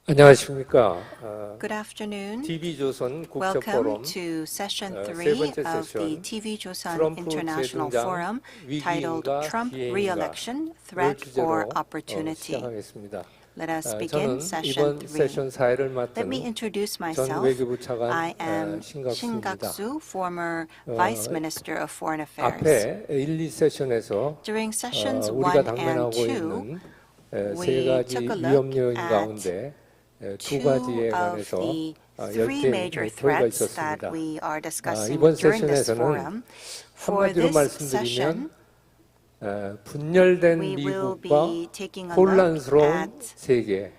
안녕하십니까. Good afternoon. TV조선 Welcome 국제포럼 to session 세 3 번째 of the 세션 TVCHOSUN 트럼프 International 재등장 Forum titled 위기인가 Trump 기회인가를 Re-election, Threat or 주제로 Opportunity. 시작하겠습니다. Let us begin 저는 session 이번 3. 세션 사회를 Let me 맡은 introduce 전 myself. 외교부 차관 I am 신각수입니다. Shingaksu, former Vice Minister of Foreign Affairs. 앞에 1, 2세션에서 During sessions 우리가 1 and 당면하고 2, 있는 세 we 가지 took a 위협 look 요인 at 가운데 두 2 가지에 of 관해서 the 10개의 3 major 목표가 threats 있었습니다. that we are discussing 이번 during this 세션에서는 forum. For 한마디로 this 말씀드리면 session, 분열된 we will 미국과 be taking a look 혼란스러운 at 세계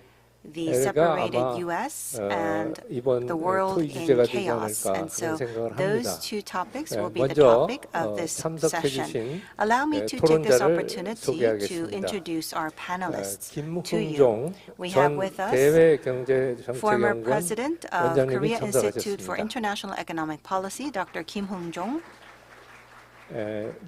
the 가 separated 아마 U.S. and 이번 the world 토의 in 주제가 되지 chaos. 않을까 And so 그런 생각을 합니다. those two topics will be the 먼저 topic of this 참석해 session. 주신 Allow me to take this 토론자를 opportunity to 소개하겠습니다. introduce our panelists to you. 김흥종 We have 전 with us former 대외경제정책연구원 president of 원장님이 Korea Institute for 참석하셨습니다. International Economic Policy, Dr. Kim Jung.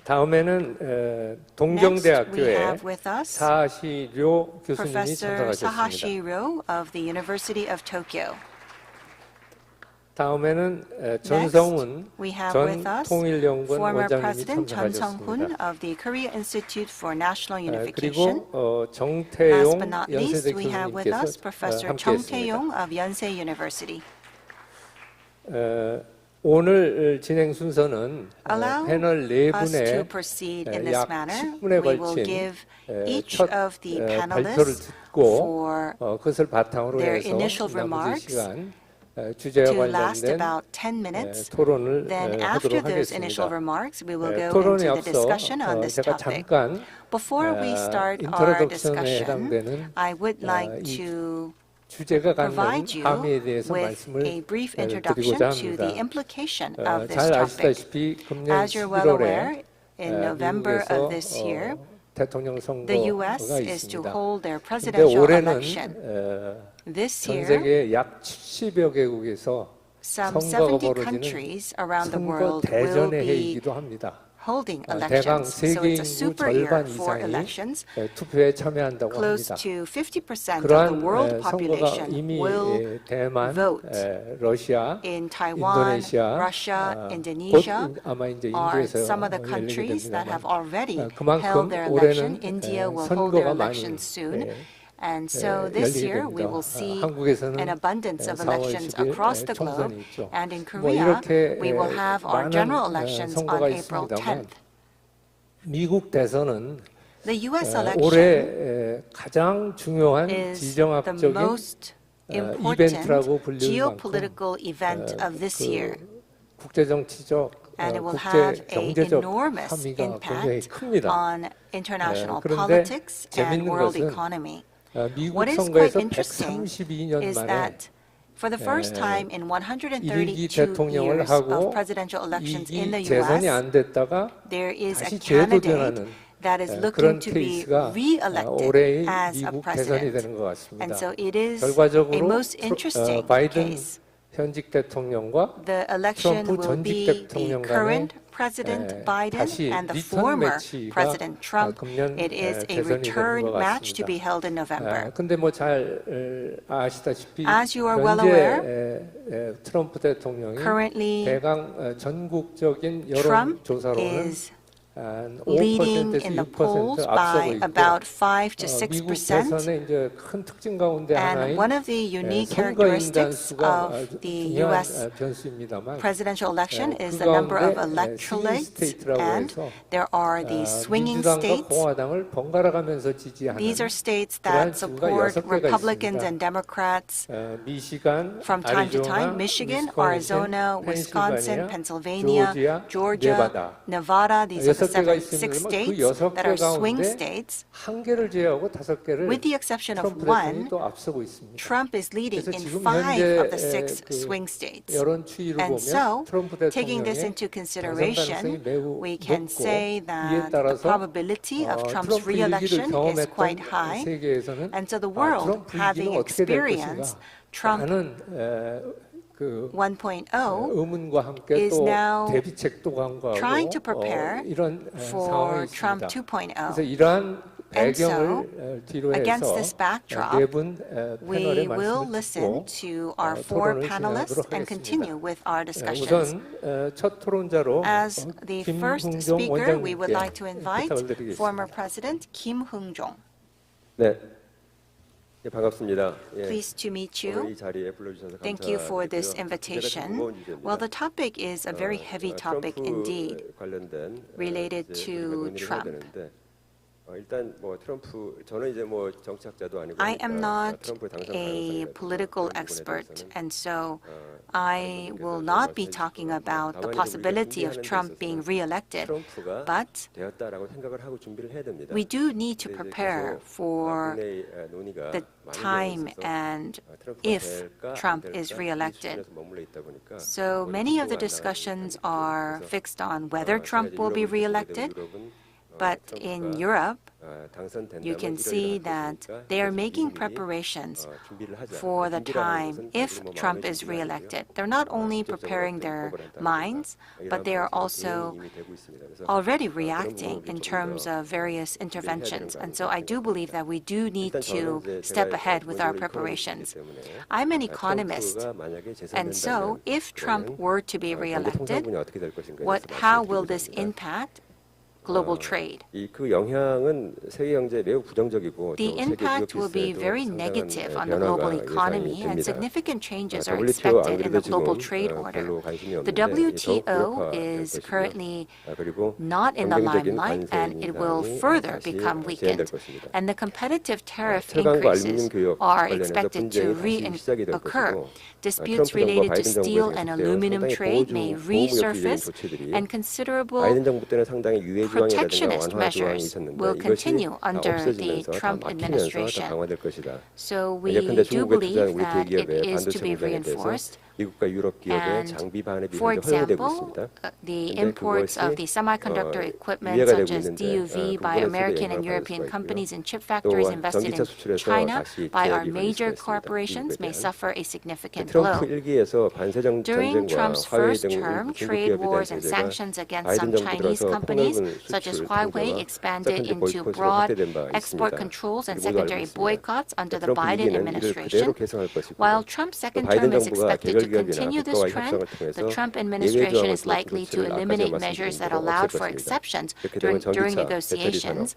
다음에는 동경대학교의 have with us 사하시 료 교수님이 Professor Sahashi 참석하셨습니다. of the University of Tokyo. 다음에는 전성훈 we have 전 with us 통일연구원 former 원장님이 President Chun 참석하셨습니다. of the Korea Institute for National 그리고 Unification. Last but 정태용 not least, 연세대 we have with us 교수님께서 Professor Chung 함께했습니다. Tae-yong of Yonsei University. 오늘 진행 순서는 Allow 패널 네 us to 분의 proceed in this 약 manner. 10분에 We will 걸친 give each 첫 of the 발표를 panelists 듣고 for 그것을 바탕으로 their 해서 initial 나머지 remarks 시간 주제와 to last 관련된 about 10 minutes. 토론을 Then after 하도록 those initial 하겠습니다. remarks, we will go 토론에 into 앞서 the discussion on this 제가 topic. 잠깐 Before we start our 인트로덕션에 discussion, 해당되는 I would like 이 to 주제가 갖는 provide you 함의에 대해서 with 말씀을 a brief 드리고자 introduction to 합니다. the implication of this 잘 topic. 아시다시피 금년 As you're well 11월에 aware, in November 미국에서 of this year, 대통령 the U.S. 선거가 is to 있습니다. hold their 근데 presidential 올해는 election. This 전 year, 세계 약 70여 개국에서 some 선거가 70 벌어지는 countries around the 선거 world will 대전의 be 해이기도 합니다. holding 대강 elections. So 세계 it's a 인구 super year 절반 for 이상이 elections. 투표에 참여한다고 Close 합니다. to 50% of the 그러한 world 선거가 population 이미 will 대만, vote 러시아, in Taiwan, 인도네시아, Russia, 곧 Indonesia 아마 이제 are 인도에서 some of the 열리게 countries that have 됩니다만 already 그만큼 held their election. 올해는 India will hold their 선거가 많이 election soon. And so 열리게 this year we 됩니다. will see 한국에서는 an abundance of 4월 elections 10일 across the globe. 총선이 있죠. And in 뭐 Korea, 이렇게 we will have our 많은 general elections on 선거가 April 있습니다만 10th. 미국 대선은 The U.S. election 올해 가장 중요한 is the 지정학적인 most 이벤트라고 important 불리는 만큼 geopolitical event of this year. 국제정치적, And it will have an 국제경제적 enormous 함의가 굉장히 impact 큽니다. on international 그런데 politics and 재밌는 world 것은 economy. 미국 What is 선거에서 quite interesting 132년 is 만에 that for the first time in 132 대통령을 years 하고 of presidential elections in the 재선이 U.S., 안 됐다가 there is a 다시 candidate 재도전하는 that is 그런 looking to be 케이스가 re-elected 올해의 as a 미국 대선이 president. 되는 것 같습니다. And so it is a 결과적으로 most interesting 바이든 case. 현직 대통령과 The election 트럼프 will 전직 be the 대통령 간의 current President Biden 다시 and the 리턴 former 매치가 President Trump. 금년 It is a 대선이 되는 return 것 match to 같습니다. be held in November. 근데 뭐 잘 아시다시피 As you are well 현재 트럼프 대통령이 Currently, 대강 전국적인 Trump 여론조사로는 is 한 leading 5%에서 in the 6% polls 앞서고 by 있고 about 5 to 미국 6%. 대선의 이제 큰 특징 가운데 And 하나인 one of the unique 선거인단 characteristics 수가 of the 중요한 U.S. 변수입니다만 presidential election 그 is the number of 가운데 electorates, 스테이트라고 and 해서 there are these swinging 민주당과 states. 공화당을 번갈아 가면서 지지하는 These are states 그러한 that 주가 support 6개가 Republicans 있습니다. and Democrats 미시간, from time to time. 아리조나, Michigan, 위스콘신, Arizona, Wisconsin, 펜실바니아, Pennsylvania, 조지아, Georgia, Nevada. These are the 6개가 six 있습니다만 그 states 6개 that are swing 가운데 states. 한 개를 제외하고 5개를 With the exception of 트럼프 one, 대통령이 또 앞서고 있습니다. Trump is leading 그래서 in 지금 5 현재 of the 6 그 swing states. 여론 추이를 And 보면 so, 트럼프 taking this 대통령의 into 당선 가능성이 consideration, 매우 we can 높고 say 이에 that the 따라서 probability of Trump's 트럼프 위기를 re-election is quite 경험했던 high. 세계에서는 And so the world, 트럼프 having 위기는 어떻게 될 experienced 것인가 Trump 하는 그 1.0, 의문과 함께 is 또 now 대비책도 강구하고 trying to prepare 이런 for 상황이 Trump 있습니다. 2.0. 그래서 이러한 배경을 뒤로 against 해서 this backdrop, 네분 we 패널의 will 말씀을 listen 듣고 to our four 토론을 panelists 진행하도록 and continue 하겠습니다. with our discussions. 우선 첫 토론자로 As the first 김흥종 speaker, we would 원장님께 like to invite 부탁을 드리겠습니다. former President Kim Hung-jong. 네, 예, 반갑습니다. 예, Pleased to meet you. 오늘 이 자리에 불러주셔서 Thank you for this 감사드리고요. invitation. 무거운 주제입니다. Well, the topic is a very heavy topic indeed, 관련된 related 이제 to 우리가 논의를 해야 Trump. 되는데, 일단 뭐 트럼프 저는 이제 뭐 정치학자도 아니고 I am not 트럼프 당선 a 가능성이나 political 그런 부분에 expert, 대해서는 and so I will not be talking about the possibility of Trump being re-elected, 트럼프가 but 되었다라고 생각을 하고 준비를 해야 됩니다. we do need to 근데 이제 prepare 계속 for 국내 논의가 the 많이 time 되고 있어서 and 트럼프가 if 될까, 안 Trump 될까 is 이 re-elected. 수준에서 머물러 있다 보니까 So 거의 many of the 진도가 안 나가는 discussions 듯한 are 느낌이 fixed on 있어서, whether 제가 Trump 이제 will be 유럽을 보게 되면 re-elected, 유럽은 but in Europe, you can see that they are making preparations for the time if Trump is re-elected. They're not only preparing their minds, but they are also already reacting in terms of various interventions. And so I do believe that we do need to step ahead with our preparations. I'm an economist, and so if Trump were to be re-elected, how will this impact global trade? 그 영향은 세계 경제에 매우 부정적이고 The 또 세계 impact will be 무역 very 질서에도 negative 상당한 on the global 변화가 economy, 예상이 and 됩니다. significant changes are WTO 안 expected in the 그래도 global 지금 trade order. 별로 관심이 The 없는데 더욱 WTO 무력화될 is 것이고요. currently 그리고 not in the 경쟁적인 limelight, 관세 and it will 인상이 further 다시 become 제한될 weakened. 것입니다. And the competitive tariff 철강과 알루미늄 increases 교역 are 관련해서 expected to 분쟁이 다시 시작이 될 reoccur. 것이고 Disputes 트럼프 정부와 related to 바이든 steel 정부의 and 계속되어 aluminum 상당히 trade may 보호무역주의적인 resurface, 조치들이 and considerable 바이든 정부 때는 상당히 유예 조항이라든가 protectionist 완화 조항이 measures 있었는데 will 이것이 continue 다 under the 없어지면서 다 Trump 막히면서 더 administration. 강화될 것이다. So we 예컨대 do 중국에 believe 투자한 우리 that it 대기업의 is to 반도체 be 공장에 대해서 reinforced. 미국과 유럽 기업의 And 장비 반입이 for 현재 허용되고 example, 있습니다. the 근데 imports of the 그것이 semiconductor equipment 유예가 such 되고 as 있는데 DUV 그 by 부분에서도 American and 영향을 받을 European 수가 companies 있고요. and chip factories 또 invested 전기차 in 수출에서 China 다시 by our 제약이 major 걸릴 수 있습니다. corporations 미국에 may 대한. suffer a significant 트럼프 blow. 1기에서 반세 During 전쟁과 Trump's 화웨이 first 등 term, 중국 trade 기업에 대한 wars and 제재가 sanctions against 바이든 some 정부 Chinese 들어서 companies, 폭넓은 such as 수출 Huawei, 통제와 expanded 세컨드 into 보이콧으로 broad 확대된 바 export 있습니다. controls and 모두 알고 secondary 있습니다. boycotts under the 트럼프 Biden 2기는 이를 administration. 그대로 개선할 것이고 While Trump's 또 second 바이든 term is 정부가 expected to 개별 continue 기업이나 this 국가와의 trend, 협상을 the 통해서 Trump 예외 administration 조항을 is likely to 조치를 아까 eliminate 제가 measures that 말씀드린 대로 allowed 없앨 for 것입니다. exceptions 이렇게 되면 during 전기차, 배터리 산업 negotiations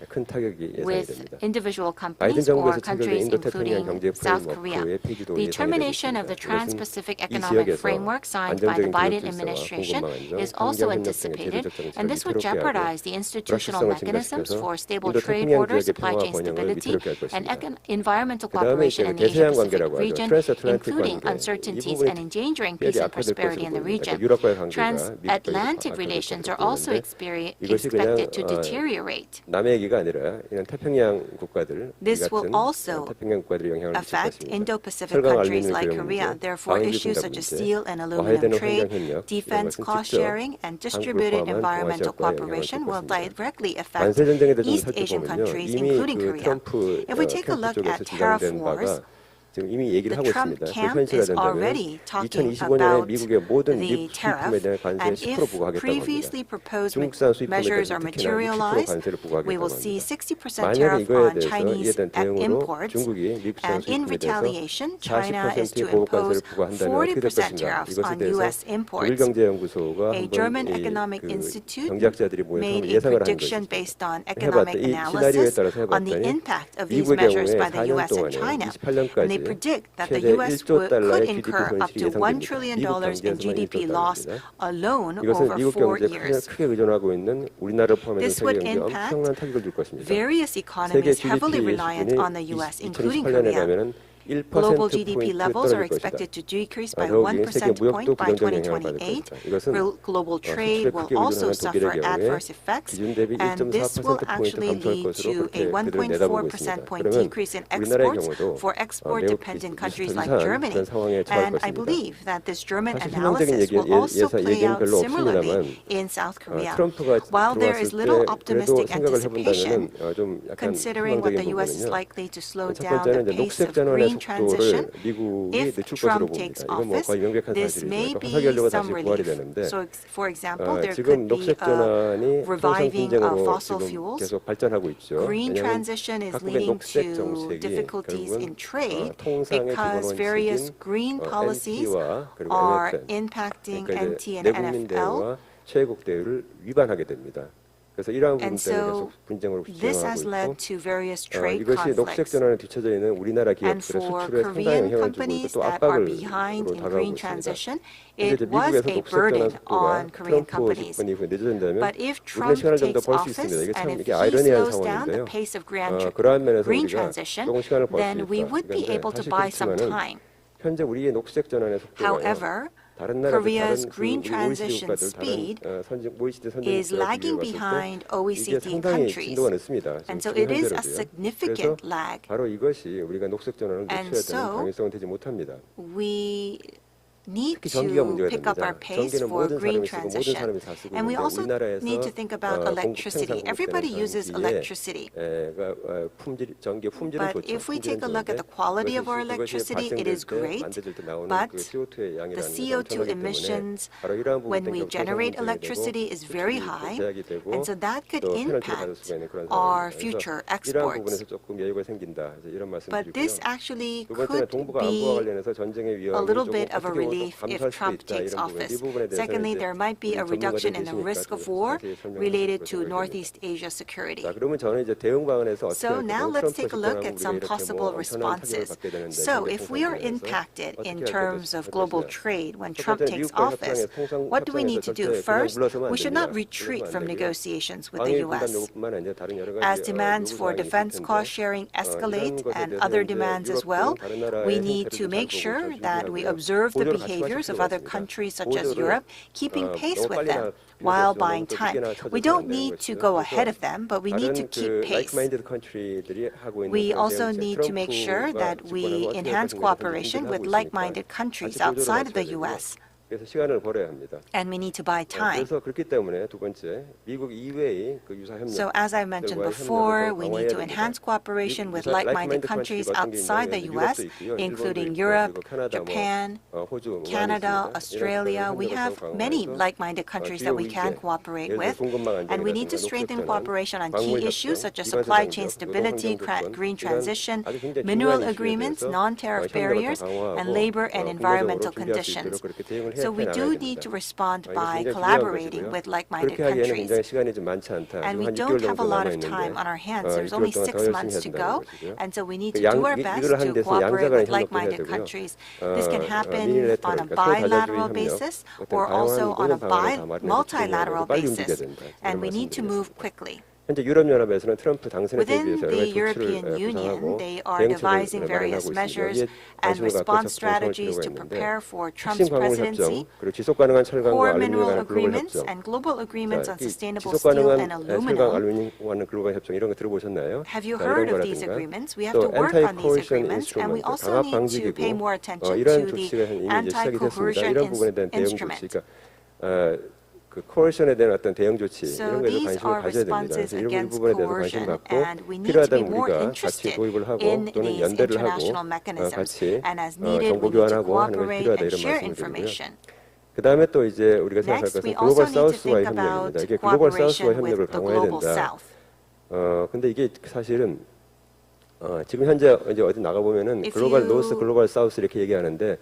큰 타격이 예상이 with 됩니다. individual 바이든 companies or 정부에서 체결된 countries, 인도 태평양 including 경제 South Korea. 프레임워크의 폐지도 The 예상이 되고 termination of 있습니다. the 이것은 Trans-Pacific 이 Economic 지역에서 Framework signed by the 안정적인 Biden 교육 질서와 administration 공급망 안정, is also 환경 협력 등의 anticipated, 제도적 정책을 and this would 위태롭게 하고 jeopardize the institutional 불확실성을 mechanisms 증가시켜서 for stable 인도 trade 태평양 orders, 지역의 supply 평화와 chain 번영을 stability, 위태롭게 할 and 것입니다. environmental 그다음에 cooperation 이제 in the 대서양 Asia-Pacific 관계라고 하죠. region, 트랜스아틀란틱 including 관계. 이 uncertainties 부분이 and endangering 특별히 peace and 악화될 prosperity 것으로 in the 보입니다. region. 유럽과의 관계가 Transatlantic 미국과의 relations are 악화될 also 것으로 보이는데 이것이 그냥 expected to deteriorate. 남의 얘기가 아니라 이런 태평양 국가들 이 This will 같은 also 태평양 국가들이 영향을 미칠 affect 것입니다. Indo-Pacific 철강 countries 알루미늄 like 교역 Korea. 문제, Therefore, 방위비 issues 분담 such as 문제, steel and 화해되는 aluminum 환경 trade, 협력 이런 defense 것은 cost 직접 sharing, and 한국을 distributed 포함한 environmental 동아시아과의 영향을 cooperation 줄 will 것입니다. directly affect 관세 전쟁에 대해서 East Asian 살펴보면요. countries, 이미 including 그 Korea. 트럼프 If we take a 캠프 look 쪽에서 at tariff 주장된 wars, 바가 지금 이미 얘기를 the 하고 Trump 있습니다. 그 camp is 현실화된다면 already talking 2025년에 about 미국의 모든 the 미 수입품에 tariff, 대한 관세 and 10% if 부과하겠다고 previously 합니다. proposed 중국산 수입품에 measures 대해서 are 특히나 60% materialized, 관세를 we 부과하겠다고 will see 합니다. 60% 만약에 tariff 이거에 on 대해서 이에 Chinese 대한 대응으로 imports, 중국이 미국산 and in 수입품에 대해서 retaliation, China is to 40%의 보호 관세를 impose 부과한다면 어떻게 될 40% 것인가? tariffs 이것에 on 대해서 U.S. imports. 독일경제연구소가 A 한번 German 이 economic 그 institute 경제학자들이 모여서 made 한번 a 예상을 한 prediction 것입니다. based on 해봤더니 economic 이 시나리오에 analysis 따라서 on the 해봤더니 impact of these 미국의 measures 경우에 by the 4년 U.S. and 동안에 China. And 28년까지 they predict that the 최대 U.S. 1조 could 달러의 GDP incur up to 손실이 $1 예상됩니다. trillion 미국 in 경제에서만 GDP 1조 loss 달러입니다. alone 이것은 over 미국 4 경제에 years. 크게 의존하고 있는 우리나라를 포함해서 This 세계 would 경제에 impact 엄청난 타격을 줄 것입니다. various 세계 economies heavily GDP reliant 수준이 on the U.S., including 2018년에 Korea. 가면은 Global 1% GDP 포인트 levels are 떨어질 것이다. expected to decrease by 더욱이 1 세계 percentage point 무역도 by 부정적 영향을 받을 2028. 것이다. 이것은 Global trade 수출에 will 크게 also 의존하는 suffer 독일의 경우에 adverse effects, 기준 대비 and this will 1.4% 포인트 actually 감소할 lead 것으로 to 그렇게 a 그들은 내다보고 1.4% 있습니다. point 그러면 decrease in 우리나라의 exports 경우도 for export-dependent countries like 비슷한 Germany. 그런 상황에 처할 And I 것입니다. believe that this German 사실 희망적인 analysis will also play 얘기는 out 별로 similarly 없습니다만 in South Korea. 트럼프가 While there 들어왔을 is little 때 그래도 optimistic 생각을 해본다면은 anticipation, 좀 약간 considering what 희망적인 the U.S. is 부분은요. likely to slow 첫 down the 번째는 이제 pace 녹색 of 전환에 green green transition, 속도를 미국이 if 늦출 것으로 Trump 봅니다. takes 이건 뭐 office, 거의 명백한 this may 사실이죠. be 화석연료가 다시 some 부활이 relief. 되는데 So, for example, there 지금 could be 녹색 a 전환이 통상 reviving of 분쟁으로 fossil 지금 fuels. 계속 발전하고 있죠. Green 왜냐하면 transition is 각국의 leading 녹색 to 정책이 difficulties in 결국은 trade 통상의 기본 because various 원칙인 green policies NT와 그리고 are MFN, impacting 그러니까 NT 이제 and 내국민 NFL. 대우와 최애국 대우를 위반하게 됩니다. 그래서 이러한 부분 And 때문에 so 계속 분쟁으로 this has 진행하고 led 있고 to various trade 이것이 녹색 conflicts. 전환에 뒤처져 있는 우리나라 And 기업들의 for 수출에 상당히 Korean 영향을 주고 있고 companies 또 that are 압박으로 behind in 다가오고 green 있습니다. transition, 근데 이제 it was 미국에서 a 녹색 전환 burden 속도가 on Korean 트럼프 companies. 집권 이후에 늦어진다면 But if 우리는 Trump 시간을 좀 더 takes 벌 수 있습니다. office 이게 참 and if 이게 he 아이러니한 slows down the 상황인데요. pace of 그러한 면에서 green 우리가 transition, 조금 시간을 벌 수 then we 있다. would be 그런데 able to 사실 buy some 그렇지만은 time. 현재 우리의 녹색 전환의 속도가 However, 다른 나라들 Korea's 다른 green 우리 OECD transition 국가들 speed 다른 OECD 선진 is 국가들 lagging 비교해 behind 봤을 때 이게 OECD 상당히 countries. 진도가 늦습니다. And so 지금 it is a 현재로도요. 그래서 significant lag. 바로 이것이 우리가 녹색 전환을 And 늦춰야 되는 so 방향성은 되지 못합니다. We need 특히 전기가 to 문제가 pick up our 됩니다. pace 전기는 for 모든 green 사람이 쓰고 모든 transition. 사람이 다 쓰고 And we 있는데 also 우리나라에서 need to think about electricity. Everybody uses electricity. 전기 품질은 But 좋죠. if we take a 품질은 look at the 좋은데 quality of our 이것이 electricity, it 발생될 is 때 great. 만들어질 때 나오는 But 그 CO2의 양이라는 the 것은 CO2 엄청나기 때문에 emissions 바로 이러한 부분 when 때문에 we generate electricity is very high, and so that could impact our future 이러한 부분에서 exports. 조금 여유가 생긴다. 이런 말씀을 But this 드리고요. actually 두 번째는 could 동북아 안보와 be 관련해서 전쟁의 a 위험을 little 조금 bit of a 어떻게 relief if 감수할 수도 Trump 있다. takes 이런 부분 이 office. 부분에 대해서는 Secondly, 이제 there might be a 우리 reduction in the 전문가들 risk of 계시니까 war 자세히 설명하실 related 것으로 to 생각됩니다. Northeast Asia security. 자, 그러면 저는 이제 대응 방안에서 어떻게 So 할 now 거냐면 let's 트럼프 take a look 집권하고 at 우리가 some 이렇게 possible 엄청난 타격을 responses. 받게 되는데 So if we are 경제통상에서 impacted 어떻게 in 할 terms of global 것이냐. trade when 첫 Trump 번째는 takes 미국과 office, 협상에 what do we need to do? 절대 그냥 First, 물러서면 안 we should not 됩니다. retreat 물러서면 안 from 되고요. negotiations with 방위 the 분담 U.S. 요구뿐만 아니라 다른 여러 가지 As demands for 요구 사항이 defense 있을 cost 텐데 sharing escalate 이런 것에 and 대해서 other 이제 demands as 유럽 well, 등 다른 나라의 we need 행태를 to 잘 make 보고 sure 잘 that we 준비하고요. observe the 보조를 같이 behaviors 하실 of 필요가 other 있습니다. countries such as 보조를 Europe, keeping pace 너무 with 빨리 them 필요가 while 없죠. buying 너무 또 time. 늦게 We 나서도 don't 안 되는 need to 것이고요. go 그래서 ahead of them, but we need to 다른 keep 그 pace. like-minded country들이 하고 있는 We 그런 also 대응, need to make sure 트럼프가 that we 집권하고 어떻게 할 enhance 것인가에 대해서 cooperation 준비를 with 하고 like-minded 있으니까 countries 같이 보조를 outside of the 맞춰야 되고요. U.S. 그래서 시간을 벌어야 합니다. And we need to buy time. 그래서 그렇기 때문에 두 번째 미국 이외의 그 유사 협력. So as I mentioned before, we need to enhance cooperation with like-minded countries outside the U.S., including Europe, Japan, Canada, Australia. We have many like-minded countries that we can cooperate with, and we need to strengthen cooperation on key issues such as supply chain stability, green transition, mineral agreements, non-tariff barriers, and labor and environmental conditions. So we do need to respond by collaborating with like-minded 그렇게 하기에는 countries. 굉장히 시간이 좀 많지 않다. And we 한 don't 6개월 have a 정도 lot 남아 of time on our hands. 있는데 There's only 6개월 동안 6 더 months 열심히 to 해야 go, 된다는 것이고요. and so we need to do our best 이걸 to 하는 데서 cooperate 양자간의 with 협력도 해야 like-minded 되고요. countries. This can happen Trilateral, on a 그러니까 bilateral 소다자주의 basis 협력, or 어떤 also on a 다양한 방안을 다 마련해서 multilateral 빨리 움직여야 basis. 된다. And we 이런 need to move 말씀드리겠습니다. quickly. 현재 유럽연합에서는 트럼프 당선에 Within 대비해서 여러 the 가지 European 조치를 Union, 구상하고 they are devising 대응책을 various 마련하고 measures 있습니다. and 관심을 갖고 response 적극 strategies 필요가 to 있는데 prepare for 핵심 Trump's 광물 presidency. 협정 그리고 지속 가능한 철강과 Core 알루미늄에 mineral 관한 글로벌 agreements 협정. and global agreements on 자, sustainable 지속 steel 가능한 and 철강 aluminum. 알루미늄 글로벌 협정 이런 거 들어보셨나요? Have you 자, heard 이런 of these 거라든가 agreements? We have 또 to work on these anti-coercion agreements, and we instrument, also 강압 need to pay 방지기구 more attention 이런 to the 조치가 이미 이제 시작이 됐습니다. anti-coercion 이런 부분에 대한 대응 조치, instrument. 그러니까 그 코어션에 대한 어떤 대응 조치 So 이런 거에 these 관심을 are 가져야 됩니다. responses 그래서 이런 against 부분에 대해서 관심 coercion, 갖고 and we need to be 필요하다면 more 우리가 같이 interested 도입을 하고 in 또는 these 연대를 하고 international mechanisms. 같이 And as needed, 정보 we need to 교환하고 하는 게 cooperate 필요하다 and 이런 share 말씀을 드리고요. information. 그 다음에 또 이제 우리가 생각할 Next, 것은 we 글로벌 also need to 사우스와의 think about 협력입니다. 이게 글로벌 사우스와 cooperation 협력을 with the 강화해야 global 된다. south. 근데 이게 사실은 지금 현재 이제 어디 나가 보면은 If 글로벌 you 노스, 글로벌 사우스 이렇게 얘기하는데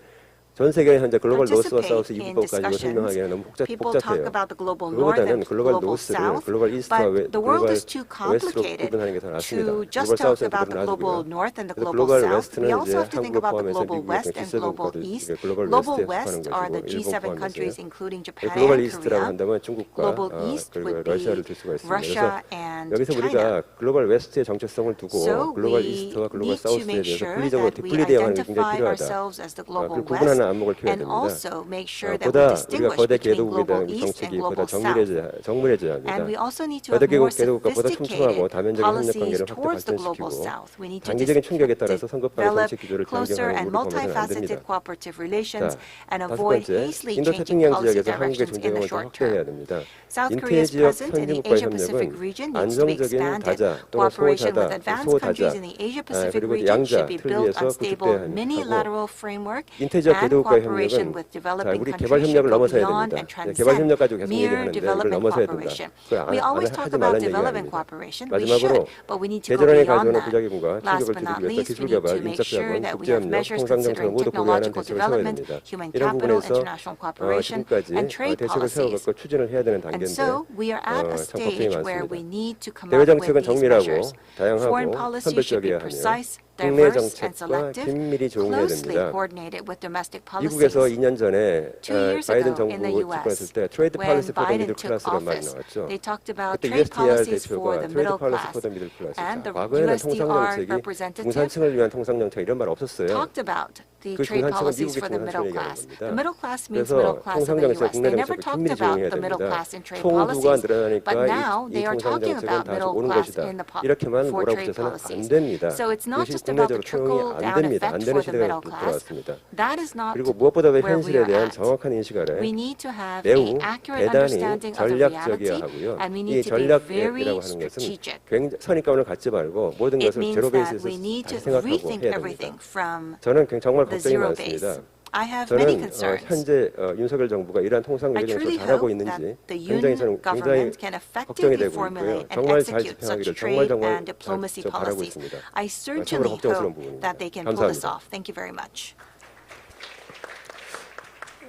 전 세계 현재 글로벌 노스와 participate 사우스 이 in 부분 가지고 discussions, 설명하기에는 너무 people talk 복잡해요. about the global north 그거보다는 and 글로벌 global 노스를 south, 글로벌 이스트와 but the world 글로벌 is too 웨스트로 complicated 구분하는 게 더 낫습니다. to just 글로벌 talk 사우스는 about 그럼 the global 놔두고요. north and the 그래서 global 글로벌 south. 웨스트는 We also 이제 have to think 한국을 about the 포함해서 global 미국의 west and G7 global 국가들 east. 글로벌 Global 웨스트에 west 속하는 are the 것이고 일본 G7 포함해서요. countries, including Japan 글로벌 and 이스트라고 Korea. 한다면 중국과 Global east 그리고 would 러시아를 be 들 수가 있습니다. Russia 그래서 and 여기서 China. 우리가 글로벌 웨스트의 정체성을 두고 So 글로벌 we 이스트와 글로벌 need to 사우스에 make 대해서 sure 분리적으로 that we 분리대응하는 게 굉장히 identify 필요하다. ourselves as the global 그걸 구분하는 west 안목을 키워야 and 됩니다. also make sure that we 보다 우리가 distinguish 거대 between 개도국에 global 대한 East and 정책이 보다 global South. 정밀해져야 합니다. And we also need to 거대 have more 개도국가보다 촘촘하고 sophisticated 다면적인 협력 policies 관계를 확대 towards the global 발전시키고 South. We need to 단기적인 충격에 따라서 성급하게 develop 정책 기조를 closer 변경하는 and 우리 보면은 안 multifaceted 됩니다. cooperative relations and 다섯 avoid 번째, hastily 인도 changing 태평양 policy 지역에서 한국의 directions in the 존재감을 더 short 확대해야 term. 됩니다. South 인태 Korea's 지역 presence in the 선진국과의 Asia-Pacific 협력은 region needs to be 안정적인 expanded. 다자 또는 Cooperation with 소다자, advanced countries in the Asia-Pacific 그리고 region 양자 should be built 틀 on 위해서 stable 구축돼야 mini-lateral framework, 인태 지역 and 개도국과의 cooperation 협력은 with developing 우리 countries 개발 should 협력을 go 넘어서야 beyond 됩니다. and 개발 transcend 협력 가지고 계속 mere 얘기하는데 이걸 development 넘어서야 된다. cooperation. 그걸 We always talk 하지 about 말라는 development 얘기합니다. cooperation. We 마지막으로 should, but we need to go 대전환의 beyond 가져오는 that. 부작용과 Last 충격을 but not 줄이기 위해서 least, 기술 we need 개발, to make 인적 sure 자본, that we 국제 have 협력, measures 통상 정책을 considering 모두 고려하는 technological 대책을 세워야 development, 됩니다. human 이런 capital, 부분에서 international cooperation, 지금까지 and trade 대책을 policies. 세워갖고 추진을 해야 되는 And 단계인데 so we are at a 참 걱정이 stage where 많습니다. we need to come 대외 up with 정책은 these 정밀하고 measures. Foreign 다양하고 policy should be 선별적이어야 하며 precise, 국내 diverse, and 정책과 selective, 긴밀히 조응해야 closely 됩니다. coordinated with domestic 미국에서 policies. 2년 전에 2 years 바이든 ago in the 정부 US, 집권했을 때 트레이드 when 팔리시 포 더 Biden 미들 took 클래스란 말이 office, 나왔죠. they talked about 그때 trade USTR policies for 대표가 the 트레이드 middle 팔리시 class, 포 더 미들 클래스. and the 과거에는 USTR 통상정책이 representative 중산층을 위한 통상정책 이런 말 없었어요. talked about the 그 trade 중산층은 policies 미국의 for the middle 중산층을 class. 얘기하는 The 겁니다. middle class means 그래서 middle class in the 통상정책, US. 국내 They never 정책을 talked 긴밀히 about 조응해야 the middle 됩니다. class in trade 총두가 policies, 늘어나니까 but now 이 they are talking 통상정책은 about 다시 middle 오는 class 것이다. in the 이렇게만 for trade 몰아붙여서는 안 policies. 됩니다. So it's not 이것이 just about the 국내적으로 투영이 안 trickle-down 됩니다. 안 effect 되는 for the 시대가 middle class. 들어왔습니다. That is not 그리고 무엇보다 왜 where we 현실에 are 대한 at. 정확한 인식 아래 We need to have 매우 an accurate 대단히 understanding of the 전략적이어야 reality, 하고요. and we 이 need to be very 전략이라고 하는 것은 strategic. 굉장히 선입관을 갖지 말고 모든 It 것을 means 제로 that 베이스에서 we need to 다시 생각하고 rethink 해야 everything 됩니다. from 저는 정말 the 걱정이 zero 많습니다. base. I have many 저는 concerns. 현재 윤석열 정부가 이러한 통상 I 외교정책을 truly 잘하고 hope 있는지 that the 굉장히 저는 Yoon 굉장히 government can 걱정이 effectively 되고 있고요. formulate and 정말 잘 execute 집행하기를 such trade 정말 and diplomacy 저 바라고 policies. 있습니다. I 참으로 certainly 걱정스러운 hope 부분입니다. that they can pull this 감사합니다. off. Thank you very much.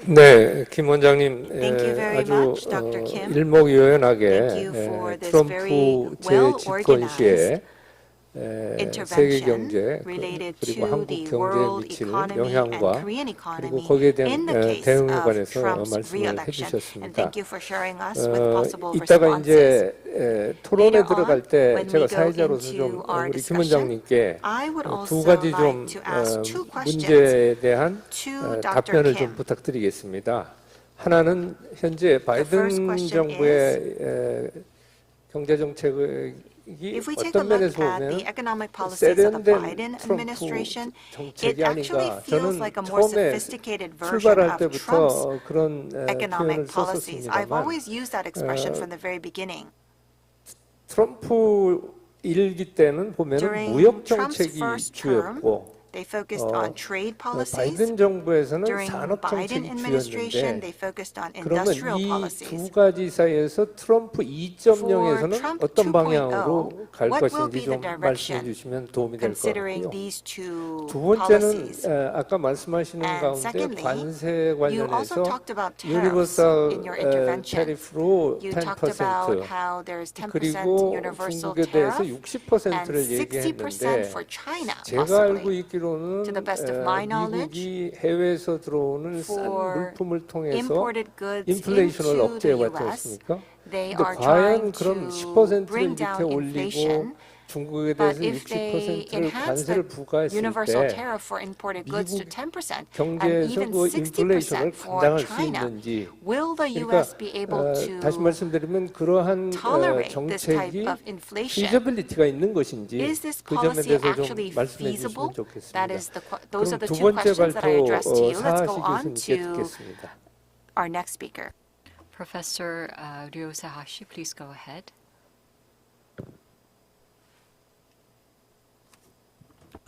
네, 김 원장님 Thank you very 아주 much, Dr. Kim. 일목요연하게 Thank you for this 트럼프 very 재집권 시에 세계 intervention 경제 related 그리고 to 한국 the 경제에 world 미칠 economy and 영향과 Korean 그리고 economy 거기에 대한 in the case 대응에 of 관해서 Trump's 말씀을 re-election. And 해주셨습니다. thank you for sharing us with possible 이따가 responses. 이제 토론에 Later on, 들어갈 때 when 제가 we go 사회자로서 좀 into our 우리 김 discussion, 원장님께 I would 두 also 가지 like 좀 to ask two questions 문제에 대한 to Dr. 답변을 Kim. 좀 부탁드리겠습니다. 하나는 현재 바이든 정부의 경제 정책이 If we take a 어떤 look 면에서 at 보면 the economic policies of the 세련된 Biden 트럼프 administration, it 정책이 actually 아닌가. feels 저는 like a more 처음에 sophisticated version 출발할 of Trump's 때부터 그런 economic 표현을 policies. I've 썼었습니다만 always used that expression from the very beginning. 트럼프 일기 때는 보면 During 무역 Trump's 정책이 first term, 주였고 they focused on trade policies. 바이든 정부에서는 During 산업 Biden 정책이 administration, 주였는데 they focused on 그러면 industrial 이 policies. 두 가지 사이에서 트럼프 2.0에서는 Trump 어떤 2.0, 방향으로 갈 what will 것인지 be 좀 the 말씀해 direction 주시면 도움이 될 것 considering 같고요. these two 두 번째는 policies? 아까 말씀하시는 And 가운데 secondly, 관세 You also 관련해서 talked about tariffs 유니버설 in your intervention. 테리프로 You talked about 10% how there's 10% 그리고 universal 중국에 대해서 tariff 60%를 and 60% 얘기했는데 for China, 제가 알고 possibly. 있기로는 To the best of my knowledge, 미국이 해외에서 들어오는 싼 for 물품을 통해서 imported goods 인플레이션을 into 억제해 the 왔지 US, 않습니까? they 근데 are 과연 trying 그럼 to 10%를 bring 밑에 down 올리고 inflation. 중국에 But 대해서 if they 60%를 enhance 관세를 the 부과했을 universal 때 tariff for imported goods to 10% and 경제에서 even 그 인플레이션을 60% for 감당할 수 China, 있는지 will the 그러니까 US be able 다시 to 말씀드리면 그러한 tolerate this type 정책이 of inflation? feasibility가 있는 것인지 Is this 그 점에 policy 대해서 좀 actually 말씀해 feasible? 주시면 좋겠습니다. That is those are 그럼 the 두 two 번째 questions that I 발표 addressed to you. Let's 사하시 go on 교수님께 to 듣겠습니다. our next speaker. Professor Ryo Sahashi, please go ahead.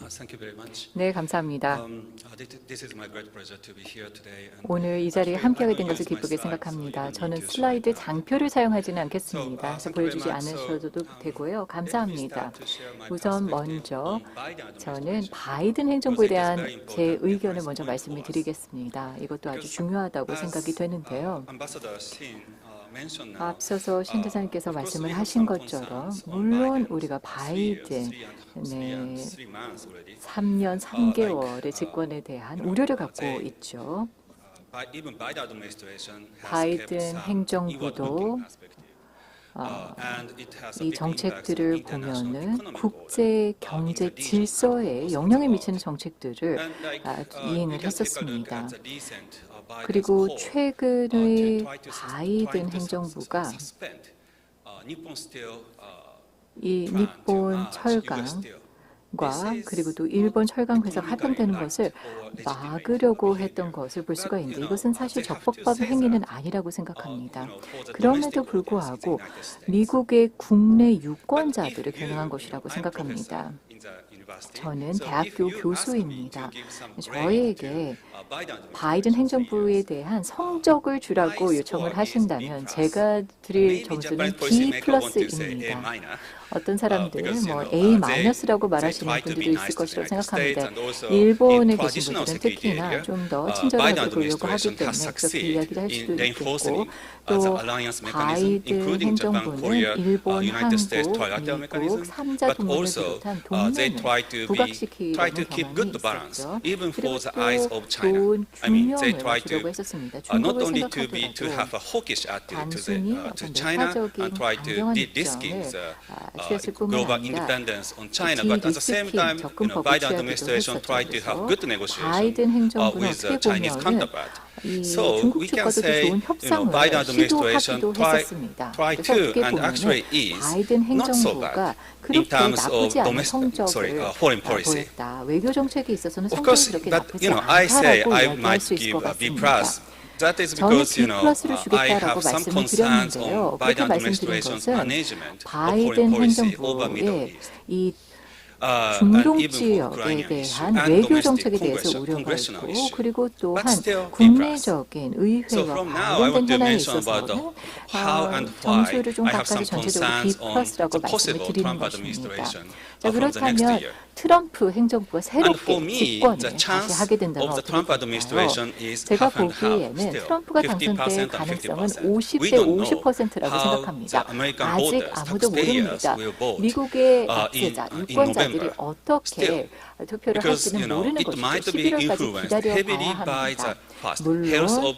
Thank you very much. 네, 감사합니다. This is my great pleasure to be here today. And 오늘 이 자리에 함께하게 된 것을 기쁘게 생각합니다. 저는 슬라이드 장표를 사용하지는 않겠습니다. 그래서 보여주지 않으셔도 되고요. 감사합니다. 우선 먼저 저는 바이든 행정부에 대한 제 의견을 먼저 말씀을 드리겠습니다. 이것도 아주 중요하다고 생각이 되는데요. 앞서서 신 대사님께서 말씀을 하신 것처럼 물론 우리가 바이든의 3년 3개월의 집권에 대한 우려를 갖고 있죠. 바이든 행정부도 이 정책들을 보면은 국제 경제 질서에 영향을 미치는 정책들을 이행을 했었습니다. 그리고 최근의 바이든 행정부가 이 니폰 철강과 그리고 또 일본 철강 회사가 합병되는 것을 막으려고 했던 것을 볼 수가 있는데 이것은 사실 적법한 행위는 아니라고 생각합니다. 그럼에도 불구하고 미국의 국내 유권자들을 겨냥한 것이라고 생각합니다. 저는 대학교 교수입니다. 저에게 바이든 행정부에 대한 성적을 주라고 요청을 하신다면 제가 드릴 점수는 B+입니다. 어떤 사람들 뭐 A-라고 말하시는 분들도 있을 것이라고 생각합니다. 일본에 계신 분들은 특히나 좀 더 친절하게 보려고 하기 때문에 그렇게 이야기를 할 수도 있겠고 또 바이든 행정부는 일본, 한국, 미국 3자 동맹을 비롯한 동맹을 부각시키려는 경향이 있었죠. 그리고 또 좋은 균형을 주려고 했었습니다. 중국을 생각하더라도 단순히 어떤 매파적인 강경한 입장을 취했을 뿐만 아니라 디리스킹 접근법을 취하기도 했었죠. 그래서 바이든 행정부는 어떻게 보면 이 중국 측과도 좋은 협상을 시도하기도 했었습니다. 그래서 어떻게 보면 바이든 행정부가 그렇게 나쁘지 않은 성적을 보였다. 외교 정책에 있어서는 성적이 그렇게 나쁘지 않다라고 이야기할 수 있을 것 같습니다. 저는 B+를 주겠다라고 말씀을 드렸는데요. 그렇게 말씀드린 것은 바이든 행정부의 이 중동 지역에 대한 외교 정책에 대해서 우려가 있고 그리고 또한 국내적인 의회와 관련된 현안에 있어서는 점수를 좀 각각이 전체적으로 B+라고 말씀을 드리는 것입니다. 자, 그렇다면 트럼프 행정부가 새롭게 집권을 다시 하게 된다면 어떻게 될까요? 제가 보기에는 트럼프가 당선될 가능성은 50대 50%라고 생각합니다. 아직 아무도 모릅니다. 미국의 낙세자, 유권자들이 어떻게 투표를 할지는 모르는 것이죠. 11월까지 기다려봐야 합니다. 물론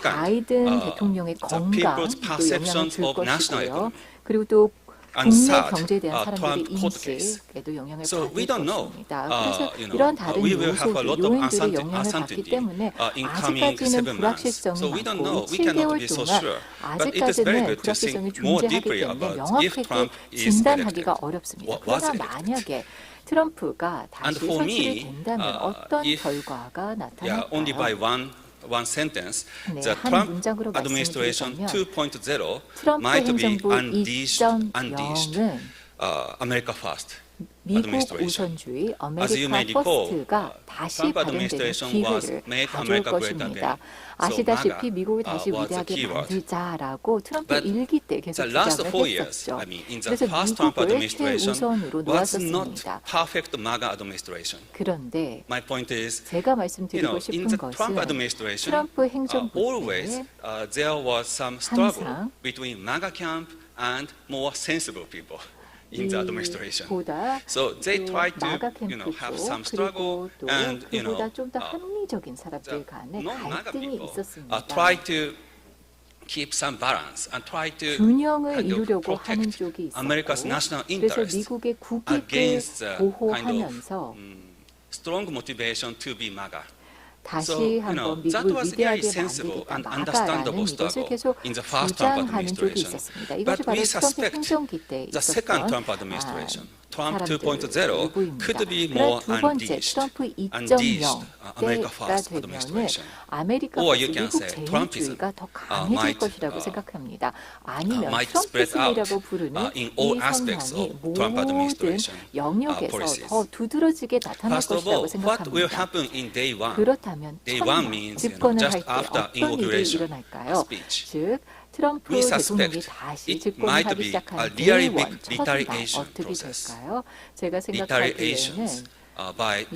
바이든 대통령의 건강도 영향을 줄 것이고요. 그리고 또 국내 경제에 대한 사람들의 인식에도 영향을 받을 것입니다. 그래서 이런 다른 요인들이 영향을 받기 때문에 아직까지는 불확실성이 많고 7개월 동안 아직까지는 불확실성이 존재하기 때문에 명확하게 진단하기가 어렵습니다. 그러나 만약에 트럼프가 다시 선출이 된다면 어떤 결과가 나타날까요? 네, 한 문장으로 말씀드리자면 트럼프 행정부 2.0은 미국 우선주의, 아메리카 퍼스트가 다시 발현되는 기회를 가져올 것입니다. 아시다시피 미국을 다시 위대하게 만들자라고 트럼프 일기 때 계속 주장을 했었죠. 그래서 미국을 최우선으로 놓았었습니다. 그런데 제가 말씀드리고 싶은 것은 트럼프 행정부 때 항상 보다 마가 캠프 쪽 그리고 또 그보다 좀 더 합리적인 사람들 간에 갈등이 있었습니다. 균형을 이루려고 하는 쪽이 있었고 그래서 미국의 국익을 보호하면서 다시 한번 미국을 위대하게 만들겠다, 마가라는 이것을 계속 주장하는 쪽이 있었습니다. 이것이 바로 트럼프 행정기 때 있었던 사람들 일부입니다. 그리고 두 번째, 트럼프 2.0 때가 되면은 아메리카 미국 제일주의가 더 강해질 것이라고 생각합니다. 아니면 트럼피즘이라고 부르는 이 성향이 모든 영역에서 더 두드러지게 나타날 것이라고 생각합니다. 그렇다면 첫날 집권을 할 때 어떤 일이 일어날까요? 즉 트럼프 대통령이 다시 집권을 하기 시작한 Day 1 첫날 어떻게 될까요? 제가 생각하기에는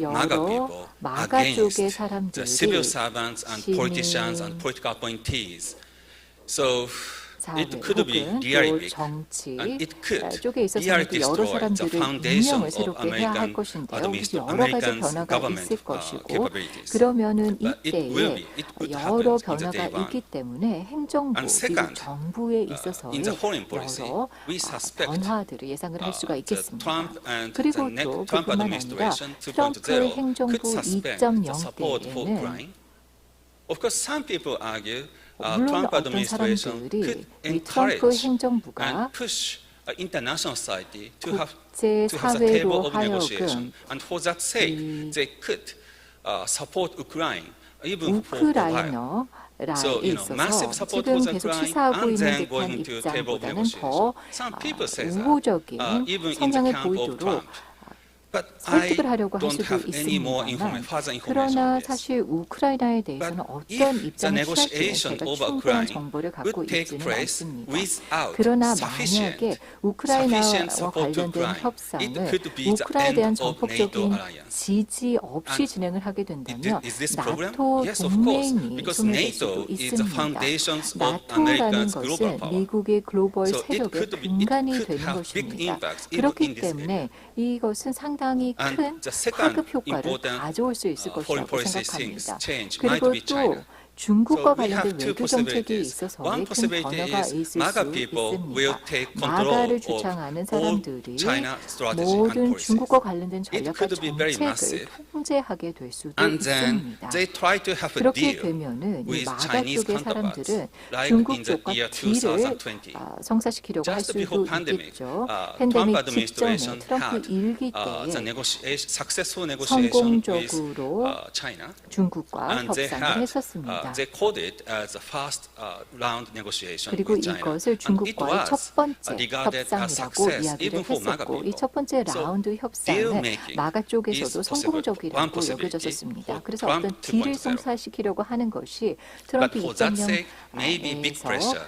여러 마가 쪽의 사람들이 사회 it could be 혹은 really 또 big, 정치 and it could 쪽에 있어서는 really 또 여러 destroy the 사람들을 foundation 운명을 of 새롭게 해야 할 American 것인데요. administration, 여러 가지 American 변화가 government 있을 것이고 capabilities. 그러면은 But it will be, 이때에 it could 여러 happen in the 변화가 day one. 있기 때문에 행정부, And 미국 second, 정부에 있어서의 in the foreign policy, 여러 we suspect 변화들을 예상을 할 수가 the 있겠습니다. Trump and 그리고 the 또 Trump 그뿐만 아니라 administration 트럼프 2.0 행정부 could suspend the 2.0 support for 때에는 Ukraine. Of course, some people argue 물론 Trump 어떤 administration 사람들이 could 이 트럼프 encourage 행정부가 and push international society to have the 국제사회로 table of 하여금 negotiation, and for that sake, they could support Ukraine even for a while. 우크라이나라에 So, 있어서 massive support 지금 for the 계속 Ukraine 시사하고 and 있는 then 듯한 going to table of 입장보다는 더 negotiation. Some people say that, 우호적인 even in the 성향을 camp of 보이도록 Trump. But I 설득을 하려고 할 don't 수도 have any more 있습니다만 further information 그러나 on this. 사실 우크라이나에 대해서는 But 어떤 if the 입장을 negotiation 취할지는 제가 over 충분한 Ukraine 정보를 갖고 would take 있지는 place 않습니다. without 그러나 sufficient 만약에 우크라이나와 support to 관련된 Ukraine, 협상을 it could be the 우크라이나에 대한 end of NATO 전폭적인 alliance. 지지 없이 And 진행을 하게 된다면 Is this problem? 나토 Yes, of course, 동맹이 because 소멸될 NATO 수도 is the 있습니다. foundations of 나토라는 America's global 것은 power. 미국의 글로벌 So it 세력의 could be- it 근간이 could 되는 have big 것입니다. impacts even 그렇기 in this 때문에 이것은 상당히 And 큰 the second 파급 효과를 important, 가져올 수 있을 foreign 것이라고 policy 생각합니다. change might 그리고 be 또 China. 중국과 So we have 관련된 two 외교 정책에 possibilities. 있어서 One 큰 possibility 변화가 is 있을 MAGA 수 people will 있습니다. take control 마가를 of 주창하는 all 사람들이 China strategy and 모든 policies. 중국과 관련된 전략과 could be very 정책을 massive. 통제하게 될 수도 And then 있습니다. they try to have a 그렇게 deal 되면은 이 with 마가 Chinese 쪽의 counterparts, 사람들은 like 중국 in the 쪽과 year 딜을 2020. 성사시키려고 할 Just 수도 before pandemic, 있겠죠. Trump 팬데믹 직전에 administration 트럼프 had 일기 the 때에 successful negotiation with 성공적으로 China. 중국과 And they 협상을 had, 했었습니다. they called it as the first round negotiation 그리고 with China. 이것을 And it 중국과의 was 첫 번째 regarded as 협상이라고 success 이야기를 even for MAGA 했었고 이 people. 첫 번째 So 라운드 deal 협상은 making 마가 쪽에서도 is possible. One 성공적이라고 possibility 여겨졌었습니다. for 그래서 Trump 어떤 딜을 2.0. 성사시키려고 하는 것이 But 트럼프 for that sake, maybe big 2.0에서 pressure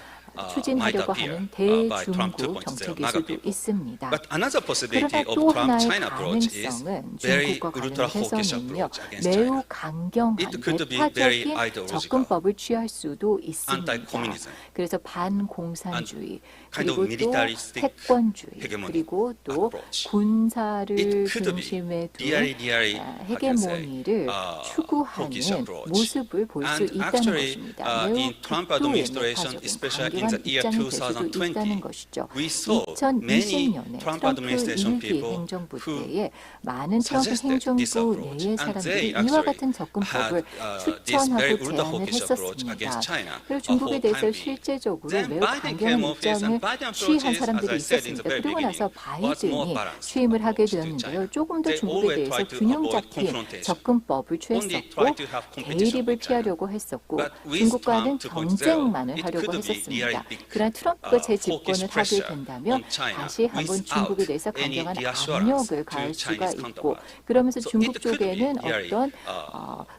추진하려고 might 하는 appear by Trump 대중국 2.0 정책일 MAGA 수도 people. 있습니다. But another possibility 그러나 of 또 하나의 Trump-China approach is 가능성은 very 중국과 ultra hawkish 관련해서는요. approach against 매우 China. 강경한 It could be very 매파적인 ideological. 접근법을 취할 수도 있습니다. Anti-communism. 그래서 반공산주의 kind of 그리고 또 militaristic 패권주의 hegemony 그리고 또 approach. 군사를 It could be 중심에 둔 really, 헤게모니를 추구하는 hawkish approach. 모습을 볼 수 And 있다는 actually, 것입니다. 매우 in Trump 극도의 administration, 매파적인 especially in the 강경한 year 입장이 될 수도 2020, 있다는 것이죠. we saw many 2020년에 Trump 트럼프 administration 일기 people 행정부 who 때에 많은 트럼프 suggested this 행정부 approach, 내의 and 사람들이 they 이와 actually 같은 접근법을 had this very 추천하고 ultra 제안을 hawkish approach 했었습니다. against China 그리고 중국에 for 대해서 time being. 실제적으로 Then 매우 Biden 강경한 came of this, 입장을 and Biden 취한 approaches, 사람들이 as I said in the 있었습니다. very 그리고 나서 beginning, was more 바이든이 balanced 취임을 하게 approach to 되었는데요. China. 조금 더 They 중국에 always 대해서 try to 균형 avoid 잡힌 confrontation. 접근법을 Only 취했었고 try to have competition 대립을 with China. 피하려고 했었고 But with 중국과는 Trump 2.0, 경쟁만을 it 하려고 could be 했었습니다. really big, 그러나 트럼프가 재집권을 하게 hawkish 된다면 on China 다시 한번 without 중국에 대해서 any 강경한 reassurance 압력을 to 가할 수가 Chinese 있고 counterpart. 그러면서 So 중국 it could be 쪽에는 really, 어떤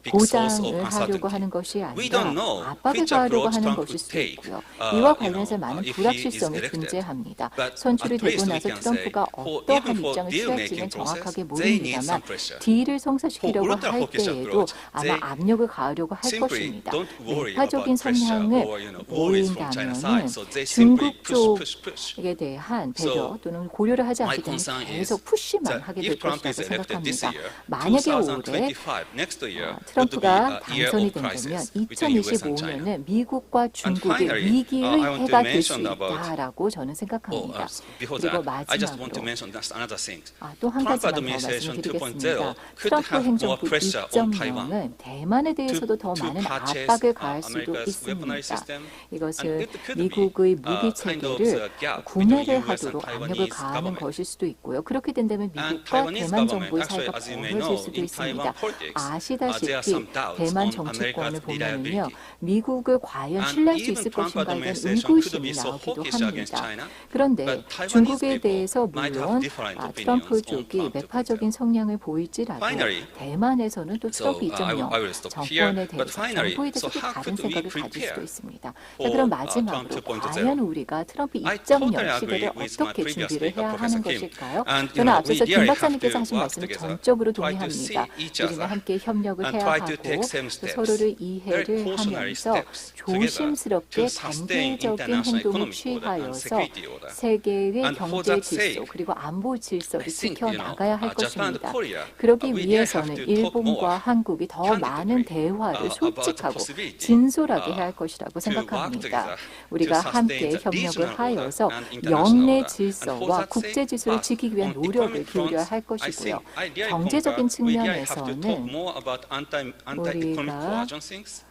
big source of 보장을 하려고 uncertainty. 하는 것이 We 아니라 don't know 압박을 which 가하려고 approach 하는 Trump 것일 would 수도 take, 있고요. 이와 you 관련해서 know, 많은 if he is 불확실성이 elected. 존재합니다. But 선출이 at 되고 least we 나서 can say, 트럼프가 for 어떠한 even for 입장을 deal 취할지는 making process, 정확하게 they need 모릅니다만 some pressure. 딜을 성사시키려고 For 할 ultra hawkish 때에도 approach, 아마 they 압력을 가하려고 할 simply 것입니다. don't worry 매파적인 about pressure 성향을 or, worries from China 보인다면은 side. So they simply 중국 push. 쪽에 대한 배려 So 또는 고려를 하지 않기 my 때문에 concern is 계속 푸시만 that 하게 될 if Trump is 것이라고 elected this 생각합니다. year, 만약에 올해 2025, next year, would be 트럼프가 a year 당선이 of 된다면 crisis between US and China. 2025년은 미국과 중국의 finally, 위기의 I want to 해가 될 수 mention about- 있다라고 저는 생각합니다. Before 그리고 that, I just want to 마지막으로 mention just another thing. 또 한 Trump 가지만 더 administration 말씀드리겠습니다. 2.0 could 트럼프 have more 행정부 pressure on Taiwan 2.0은 대만에 대해서도 더 to 많은 purchase 압박을 가할 수도 America's weaponry 있습니다. system. 이것은 And it could be 미국의 무기 kind of 체계를 a gap 구매를 between US and 하도록 압력을 Taiwanese 가하는 government. 것일 수도 있고요. 그렇게 된다면 And 미국과 Taiwanese 대만 government, 정부의 actually, 사이가 as you may 벌어질 know, 수도 in 있습니다. Taiwan politics, there are 아시다시피 some doubts 대만 on 정치권을 America's 보면은요, reliability. 미국을 과연 And 신뢰할 수 even 있을 Trump 것인가에 대한 administration could 의구심이 be so 나오기도 hawkish against 합니다. China. 그런데 But Taiwanese 중국에 people 대해서 might have 물론 different 트럼프 opinions on 쪽이 Trump 매파적인 성향을 보일지라도 Finally, 대만에서는 또 So, 트럼프 2.0 I will stop here. 정권에 But 대해서 finally, 정부에 so 대해서 또 how 다른 could we 생각을 가질 prepare 수도 있습니다. 자, for 그럼 Trump 마지막으로 Trump 2.0. 과연 우리가 트럼프 I 2.0 totally 시대를 agree with my 어떻게 previous 준비를 speaker, 해야 하는 Professor Kim. 것일까요? And, 저는 앞서서 we 김 really 박사님께서 have to 하신 work 말씀을 together, 전적으로 try to see 동의합니다. each 우리는 other, 함께 협력을 and 해야 try to 하고 take same 또 steps, 서로를 very 이해를 cautionary 하면서 steps together 조심스럽게 to sustain 단계적인 international 행동을 economic order and 취하여서 security order. 세계의 And for 경제 that 질서 sake, 그리고 안보 질서를 I think, 지켜나가야 할 Japan and 것입니다. Korea, 그러기 we really 위해서는 have to talk 일본과 more 한국이 더 많은 candidly, 대화를 about the 솔직하고 possibility, 진솔하게 해야 할 것이라고 to work 생각합니다. together 우리가 to 함께 sustain the 협력을 regional 하여서 order and international 영내 order. And for 질서와 that 국제 sake, 질서를 지키기 위한 on 노력을 economic 기울여야 fronts, 할 I 것이고요. think ideally 경제적인 we really have to talk 측면에서는 more about anti-economic 우리가 coercion things.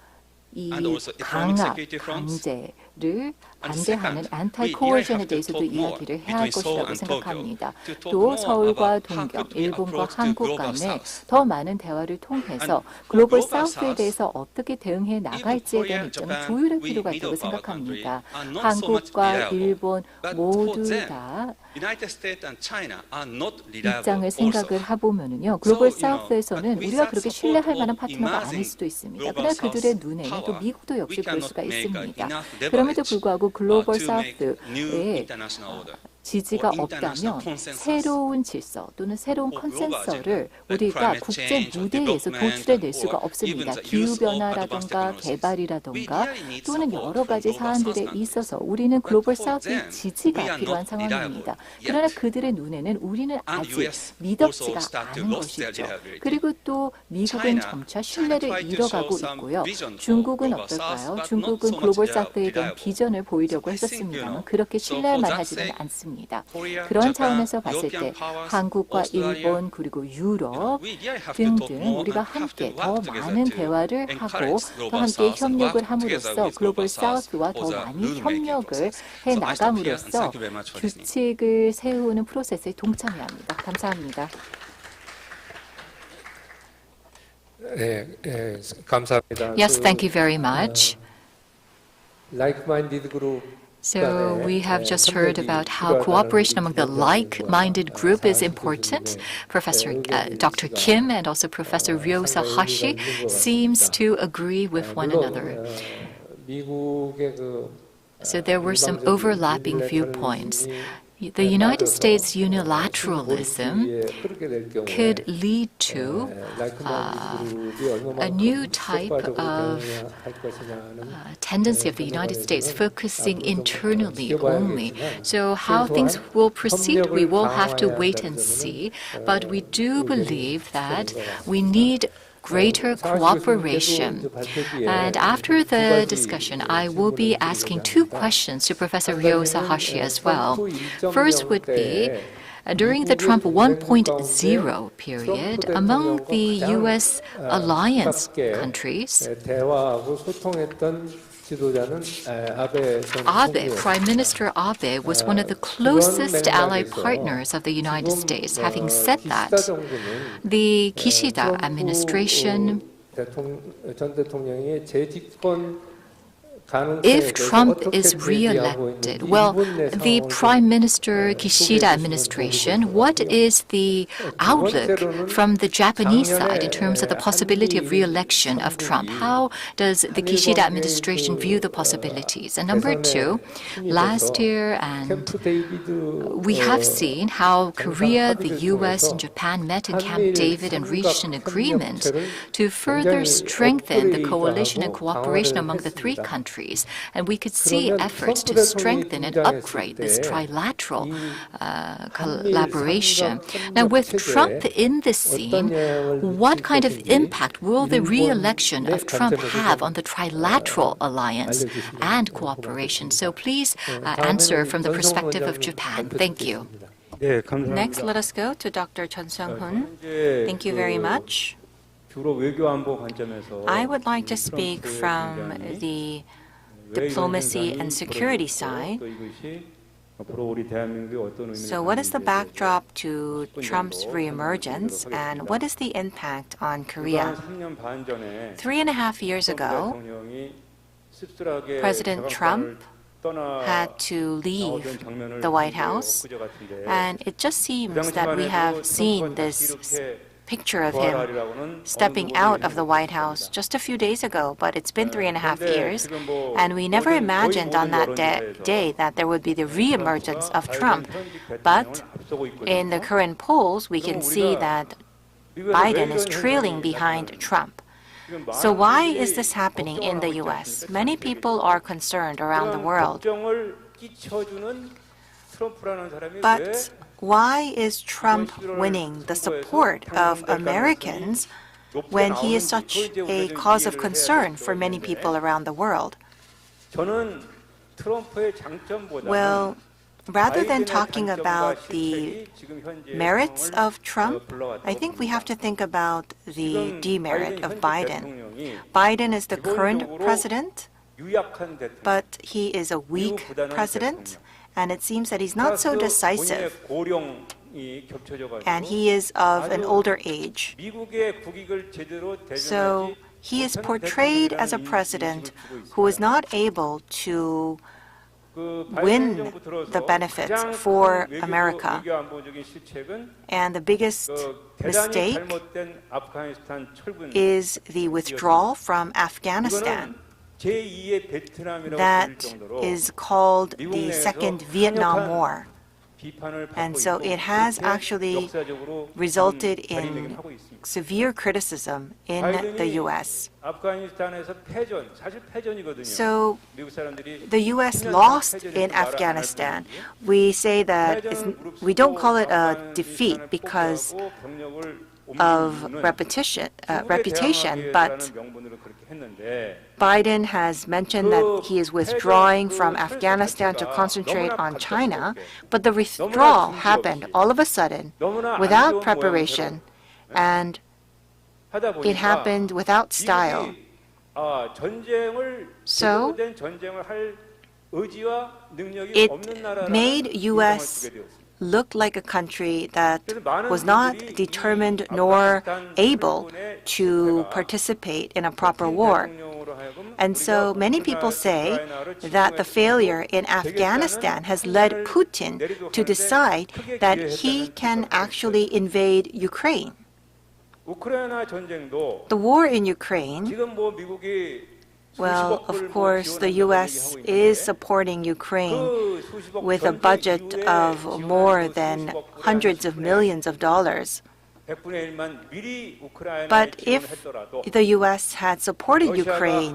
이 And also economic 강압, security fronts. 강제를 반대하는 second, 안타이 we 코어션에 have to 대해서도 talk more 이야기를 해야 할 between Seoul 것이라고 and 생각합니다. Tokyo to talk 또 more 서울과 about how 동경, could we 일본과 approach the 한국 global 간에 south. 더 많은 대화를 통해서 And for 글로벌 global 사우스에 south, 대해서 어떻게 대응해 나갈지에 Korea, 대한 입장을 Japan, 조율할 we 필요가 middle 있다고 power 생각합니다. country are not so much 한국과 reliable. 일본 But 모두 for them, 다 United States and China are not reliable 입장을 also. 생각을 해보면요, 글로벌 So, 사우스에서는 we 우리가 start 그렇게 support 신뢰할 만한 of 파트너가 아닐 emerging 수도 있습니다. global 그러나 그들의 south 눈에는 또 power. 미국도 역시 We 볼 cannot 수가 make 있습니다. enough 그럼에도 leverage 불구하고 글로벌 to make new 사우스에 international order. 지지가 or international 없다면 consensus. 새로운 질서 또는 새로운 or global 컨센서스를 agenda, like 우리가 climate 국제 change or 무대에서 development 도출해낼 수가 or 없습니다. even the use of 기후변화라든가 advanced technologies. We 개발이라든가 really need 또는 support 여러 가지 from global 사안들에 south countries. 있어서 우리는 But 글로벌 for 사우스의 them, we 지지가 are 필요한 not 상황입니다. reliable 그러나 yet. 그들의 눈에는 우리는 And 아직 US 믿었지가 also start to 않은 lose their 것이죠. reliability. 그리고 또 미국은 China 점차 신뢰를 tried to 잃어가고 show some 있고요. vision for 중국은 global south, 어떨까요? but not 중국은 so much 글로벌 사우스에 대한 reliable. 비전을 보이려고 I think, 했었습니다만 그렇게 so 신뢰할 for that 만하지는 sake, 않습니다. Korea, 그런 Japan, 차원에서 봤을 때 European powers, 한국과 Australia, 일본 그리고 유럽 we really have to talk 등등 more 우리가 and have to 함께 더 work together 많은 to 대화를 하고 encourage 또 global 함께 south and 협력을 work together 함으로써 with 글로벌 global south 사우스와 더 for the 많이 rule-making 협력을 process. 해 So I stop here and 나감으로써 thank you very much for listening. 규칙을 세우는 프로세스에 동참해야 합니다. 감사합니다. 네, 감사합니다. Yes, thank you very much. like-minded group So we have just heard about how cooperation among the like-minded group is important. Dr. Kim and also Professor Ryo Sahashi seems to agree with one another. 미국의 그 So there were some overlapping viewpoints. The United States unilateralism could lead to a new type of tendency of the United States focusing internally only. So how things will proceed, we will have to wait and see. But we do believe that we need greater cooperation. And after the discussion, I will be asking two questions to Professor Ryo Sahashi as well. First would be, during the Trump 1.0 period, among the U.S. alliance countries, Prime Minister Abe was one of the closest ally partners of the United States. Having said that, the Kishida administration, if Trump is re-elected, well, the Prime Minister Kishida administration, what is the outlook from the Japanese side in terms of the possibility of re-election of Trump? How does the Kishida administration view the possibilities? And number two, last year, and we have seen how Korea, the U.S., and Japan met in Camp David and reached an agreement to further strengthen the coalition and cooperation among the three countries. And we could see efforts to strengthen and upgrade this trilateral collaboration. Now, with Trump in the scene, what kind of impact will the re-election of Trump have on the trilateral alliance and cooperation? So please answer from the perspective of Japan. Thank you. Next, let us go to Dr. Chun Sung-hoon. Thank you very much. I would like to speak from the diplomacy and security side. So what is the backdrop to Trump's reemergence, and what is the impact on Korea? 3.5 years ago, President Trump had to leave the White House, and it just seems that we have seen this picture of him stepping out of the White House just a few days ago, but it's been 3.5 years, and we never imagined on that day that there would be the re-emergence of Trump. But in the current polls, we can see that Biden is trailing behind Trump. So why is this happening in the U.S.? Many people are concerned around the world. But why is Trump winning the support of Americans when he is such a cause of concern for many people around the world? Well, rather than talking about the merits of Trump, I think we have to think about the demerit of Biden. Biden is the current president, but he is a weak president, and it seems that he's not so decisive, and he is of an older age. So he is portrayed as a president who is not able to win the benefits for America. And the biggest mistake is the withdrawal from Afghanistan. That is called the Second Vietnam War. And so it has actually resulted in severe criticism in the U.S. So the U.S. lost in Afghanistan. We say that we don't call it a defeat because of reputation, but Biden has mentioned that he is withdrawing from Afghanistan to concentrate on China, but the withdrawal happened all of a sudden without preparation, and it happened without style. So it made U.S. look like a country that was not determined nor able to participate in a proper war. And so many people say that the failure in Afghanistan has led Putin to decide that he can actually invade Ukraine. The war in Ukraine, well, of course, the U.S. is supporting Ukraine with a budget of more than hundreds of millions of dollars. But if the U.S. had supported Ukraine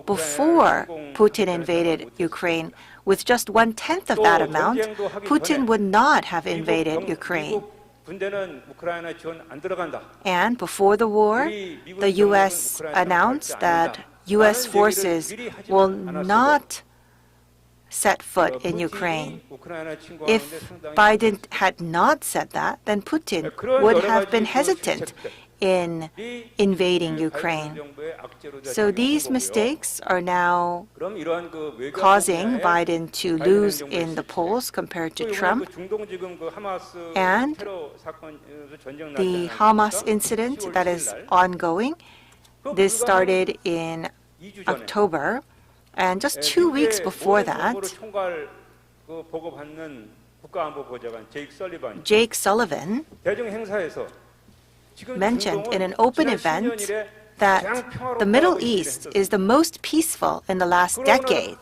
before Putin invaded Ukraine with just 1/10 of that amount, Putin would not have invaded Ukraine. And before the war, the U.S. announced that U.S. forces will not set foot in Ukraine. If Biden had not said that, then Putin would have been hesitant in invading Ukraine. So these mistakes are now causing Biden to lose in the polls compared to Trump. And the Hamas incident that is ongoing, this started in October, and just 2 weeks before that, Jake Sullivan mentioned in an open event that the Middle East is the most peaceful in the last decade,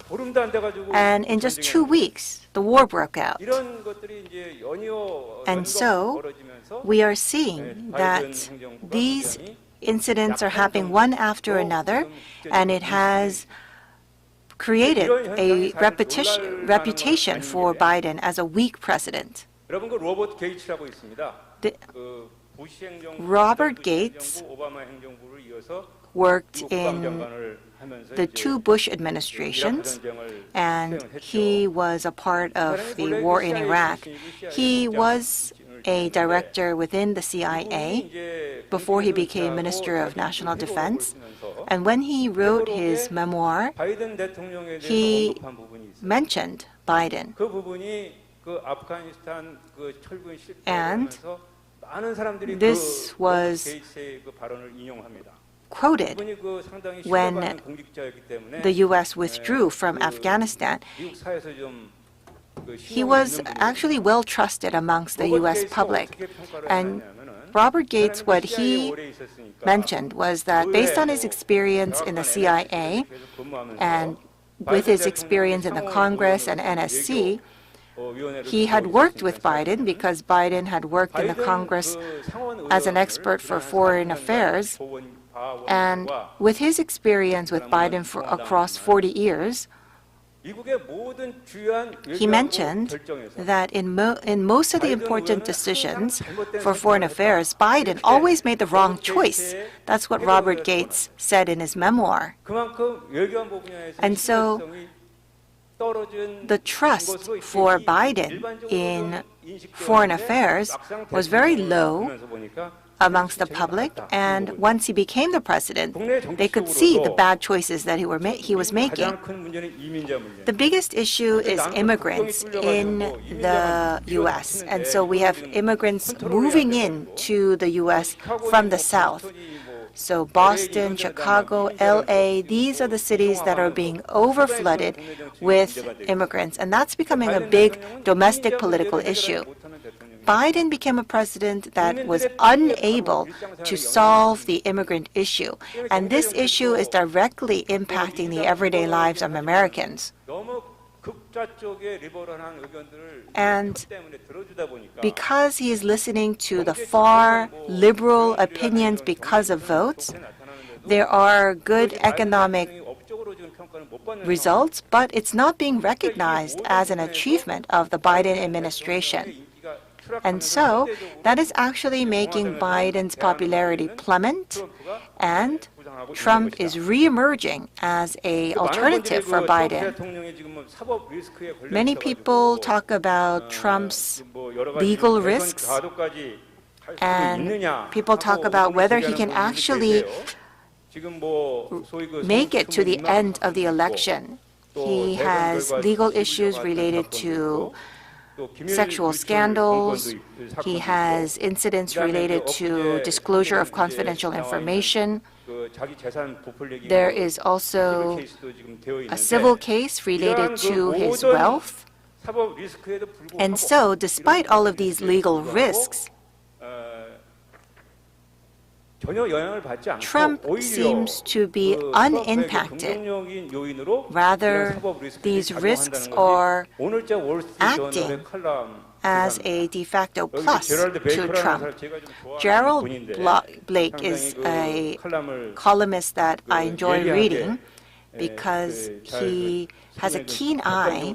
and in just 2 weeks, the war broke out. And so we are seeing that these incidents are happening one after another, and it has created a reputation for Biden as a weak president. Robert Gates worked in the 2 Bush administrations, and he was a part of the war in Iraq. He was a director within the CIA before he became Minister of National Defense. And when he wrote his memoir, he mentioned Biden. And this was quoted when the U.S. withdrew from Afghanistan. He was actually well trusted amongst the U.S. public. And Robert Gates, what he mentioned was that based on his experience in the CIA and with his experience in the Congress and NSC, he had worked with Biden because Biden had worked in the Congress as an expert for foreign affairs. And with his experience with Biden for across 40 years, he mentioned that in most of the important decisions for foreign affairs, Biden always made the wrong choice. That's what Robert Gates said in his memoir. And so the trust for Biden in foreign affairs was very low amongst the public, and once he became the president, they could see the bad choices that he was making. The biggest issue is immigrants in the U.S., and so we have immigrants moving in to the U.S. from the South. So Boston, Chicago, LA, these are the cities that are being overflooded with immigrants, and that's becoming a big domestic political issue. Biden became a president that was unable to solve the immigrant issue, and this issue is directly impacting the everyday lives of Americans. And because he is listening to the far liberal opinions because of votes, there are good economic results, but it's not being recognized as an achievement of the Biden administration. And so that is actually making Biden's popularity plummet, and Trump is re-emerging as an alternative for Biden. Many people talk about Trump's legal risks, and people talk about whether he can actually make it to the end of the election. He has legal issues related to sexual scandals. He has incidents related to disclosure of confidential information. There is also a civil case related to his wealth. And so, despite all of these legal risks, Trump seems to be unimpacted. Rather, thase risks are acting as a de facto plus to Trump. Gerald Blake is a columnist that I enjoy reading because he has a keen eye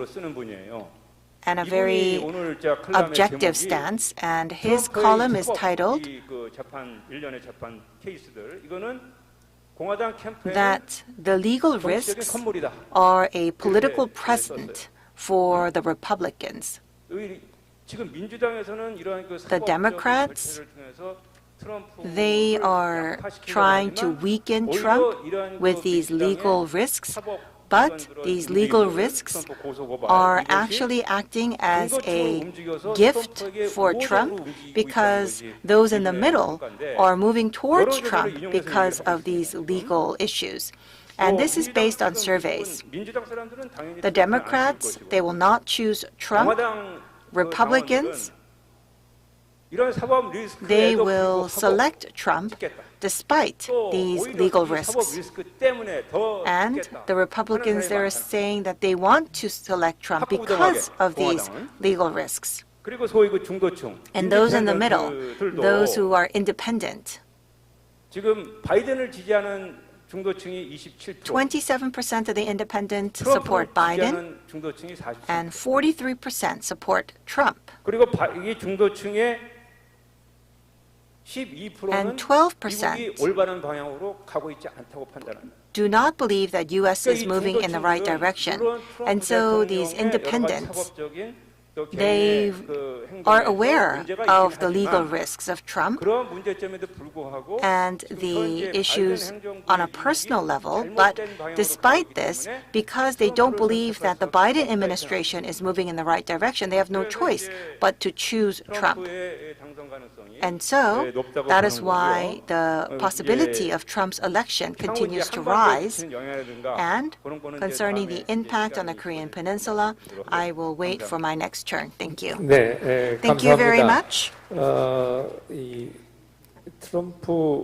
and a very objective stance, and his column is titled that the legal risks are a political present for the Republicans. The Democrats, they are trying to weaken Trump with these legal risks, but these legal risks are actually acting as a gift for Trump because those in the middle are moving towards Trump because of these legal issues. And this is based on surveys. The Democrats, they will not choose Trump. Republicans, they will select Trump despite these legal risks. And the Republicans, they're saying that they want to select Trump because of these legal risks. And those in the middle, those who are independent, 27% of the independent support Biden, and 43% support Trump. And 12% do not believe that U.S. is moving in the right direction. And so these independents, they are aware of the legal risks of Trump and the issues on a personal level, but despite this, because they don't believe that the Biden administration is moving in the right direction, they have no choice but to choose Trump. And so that is why the possibility of Trump's election continues to rise. And concerning the impact on the Korean Peninsula, I will wait for my next turn. Thank you. 네, Thank you very much. 이 트럼프와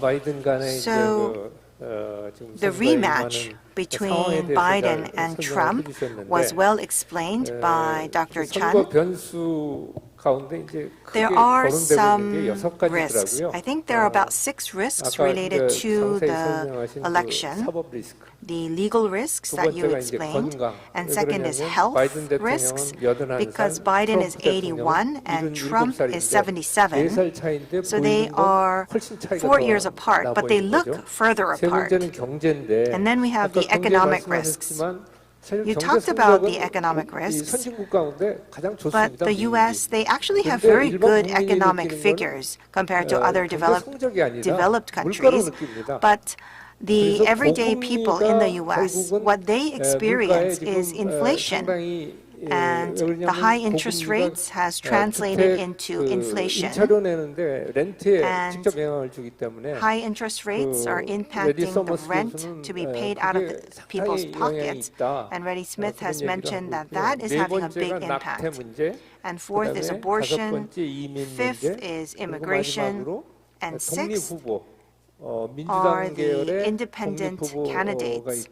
바이든 간의 So, the rematch between Biden and Trump was well explained by Dr. 선거 Chun. 변수 가운데 이제 There 크게 are 거론되고 some 있는 게 6가지더라고요. risks. I think there are about 6 risks related to the election. 사법 리스크. The legal risks 두 that you 번째가 이제 explained, 건강. and 왜 second is 그러냐면 health 바이든 risks, 대통령은 81살, because Biden is 트럼프 대통령은 81 and Trump is 77. 77. 4살 차이인데 So they 보이는 건 are 훨씬 차이가 4 더 years apart, 나 but they 보이는 look 거죠. further 세 apart. 번째는 경제인데 And then we have 아까 the 경제 economic risks. 말씀하셨지만 사실 You 경제 talked about the 성적은 economic 이 risks, 선진국 가운데 가장 but 좋습니다. the US, they actually have 근데 very 일반 good 국민이 economic 느끼는 figures compared to other 경제 developed 성적이 아니라 developed 물가로 countries. 느낍니다. But the 그래서 everyday people in the 고금리가 US, 결국은 what they experience 물가에 is 지금 inflation. 상당히 And the high interest rates has translated into inflation. 임차료 내는데 렌트에 And 직접 영향을 주기 때문에 high interest rates are impacting the rent to be paid out of the people's pockets. And Reddy Smith has mentioned that that is having a big impact. And fourth is abortion, fifth is immigration, and sixth are the independent candidates.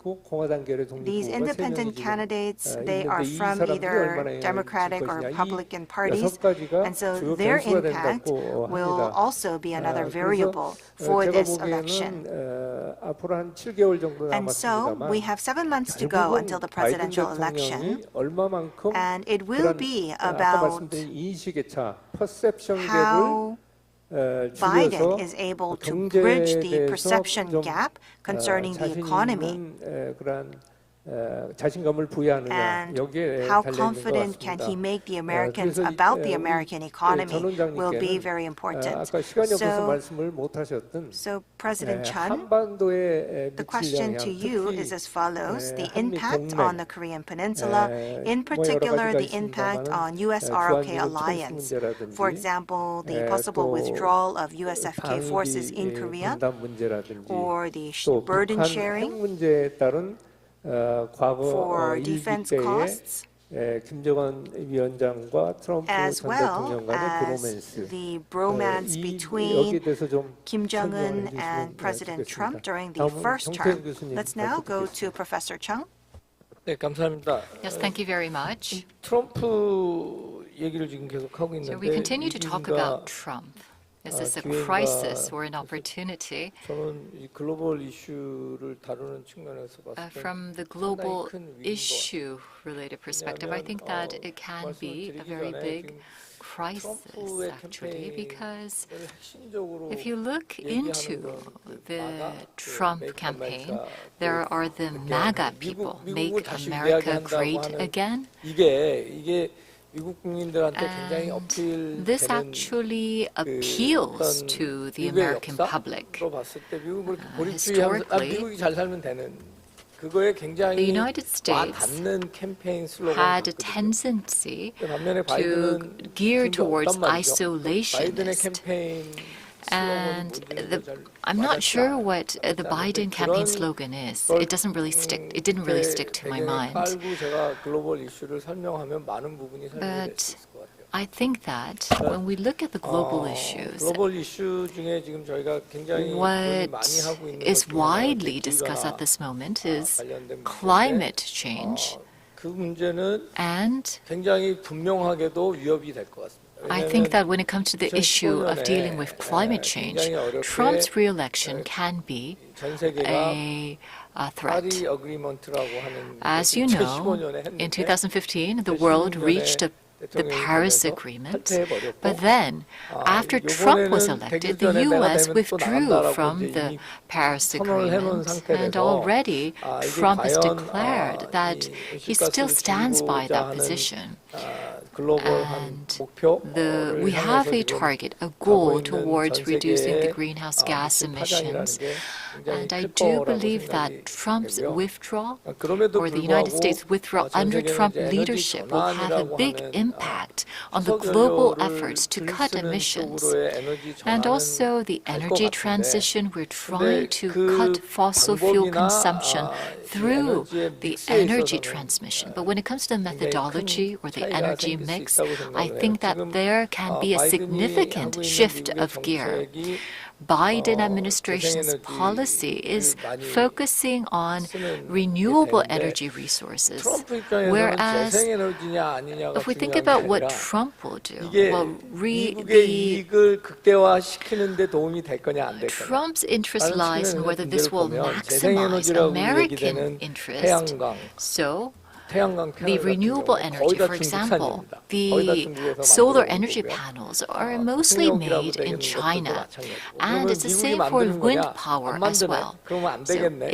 These independent candidates, they are from either Democratic or Republican parties, and so their impact will also be another variable for this election. And so we have 7 months to go until the presidential election, and it will be about how Biden is able to bridge the perception gap concerning the economy, 자신감을 부여하느냐 and 여기에 how 달려 있는 것 confident can he 같습니다. make the Americans 그래서 about the American economy 전 will be 원장님께는 very important. 아까 시간이 없어서 So, 말씀을 못 하셨던 President Chun, 한반도에 the 미칠 question 영향, to you 특히 is as follows. The 한미 impact 동맹, on the Korean Peninsula, in 뭐 여러 particular 가지가 the impact 있습니다마는 on US-ROK 주한미군 alliance. 총수 For 문제라든지 example, the possible 또 withdrawal of USFK forces in 방위비 Korea, 분담 문제라든지 or the 또 burden 북한 핵 sharing 문제에 따른 과거 for 일기 defense 때에 costs, 김정은 위원장과 트럼프 as 전 well 대통령 간의 as 브로맨스 the bromance 여기에 between 대해서 좀 Kim 설명을 Jong-un 해주시면 and President Trump 좋겠습니다. during the 다음은 first 정태현 term. 교수님 Let's now 발표 go 듣겠습니다. to Professor Chung. 네, 감사합니다. Yes, thank you very much. 트럼프 얘기를 지금 계속 하고 So 있는데 we continue to talk 위기인가 about Trump. Is this a 기회인가 crisis or an opportunity? 저는 이 글로벌 이슈를 다루는 측면에서 봤을 때 From the global 큰 위기인 것 issue-related perspective, I think that it can be a very big crisis, actually, because if you look into the Trump campaign, there are the MAGA people, Make America Great Again. 이게 미국 국민들한테 굉장히 And this 어필되는 actually appeals to the American public. 봤을 때 미국을 historically, 미국이 잘 살면 되는 그거에 굉장히 The United States 와닿는 캠페인 슬로건 had a tendency 반면에 to 바이든은 gear 좀 towards 어떤 말이죠? 바이든의 isolationist. 캠페인 And I'm not sure what the Biden campaign slogan is. It doesn't really stick. It didn't really stick to my mind. 깔고 제가 글로벌 이슈를 설명하면 많은 부분이 설명될 수 But 있을 것 같아요. I think that when we look at the global issues, 글로벌 이슈 중에 지금 저희가 굉장히 what 많이 하고 있는 is 것 중에 하나가 widely discussed at this moment is climate change. 그 문제는 And 굉장히 분명하게도 위협이 될 것 같습니다. I think that when it comes to the issue of dealing with climate change, Trump's re-election can be 전 세계가 a threat. 파리 어그리먼트라고 하는 As you know, in 2015, the world reached the Paris Agreement, but then, after Trump was elected, the U.S. withdrew from the Paris Agreement, and already Trump has declared that he still stands by that position. And we have a target, a goal towards reducing the greenhouse gas emissions. And I do believe that Trump's withdrawal, or the United States withdrawal under Trump leadership, will have a big impact impact on the global efforts to cut emissions. And also the energy transition, we're trying to cut fossil fuel consumption through the energy transmission. But when it comes to the methodology or the energy mix, I think that there can be a significant shift of gear. Biden administration's policy is focusing on renewable energy resources, whereas if we think about what Trump will do, well, Trump's interest lies in whether this will maximize American interest. So the renewable energy, for example, the solar energy panels are mostly made in China, and it's the same for wind power as well. So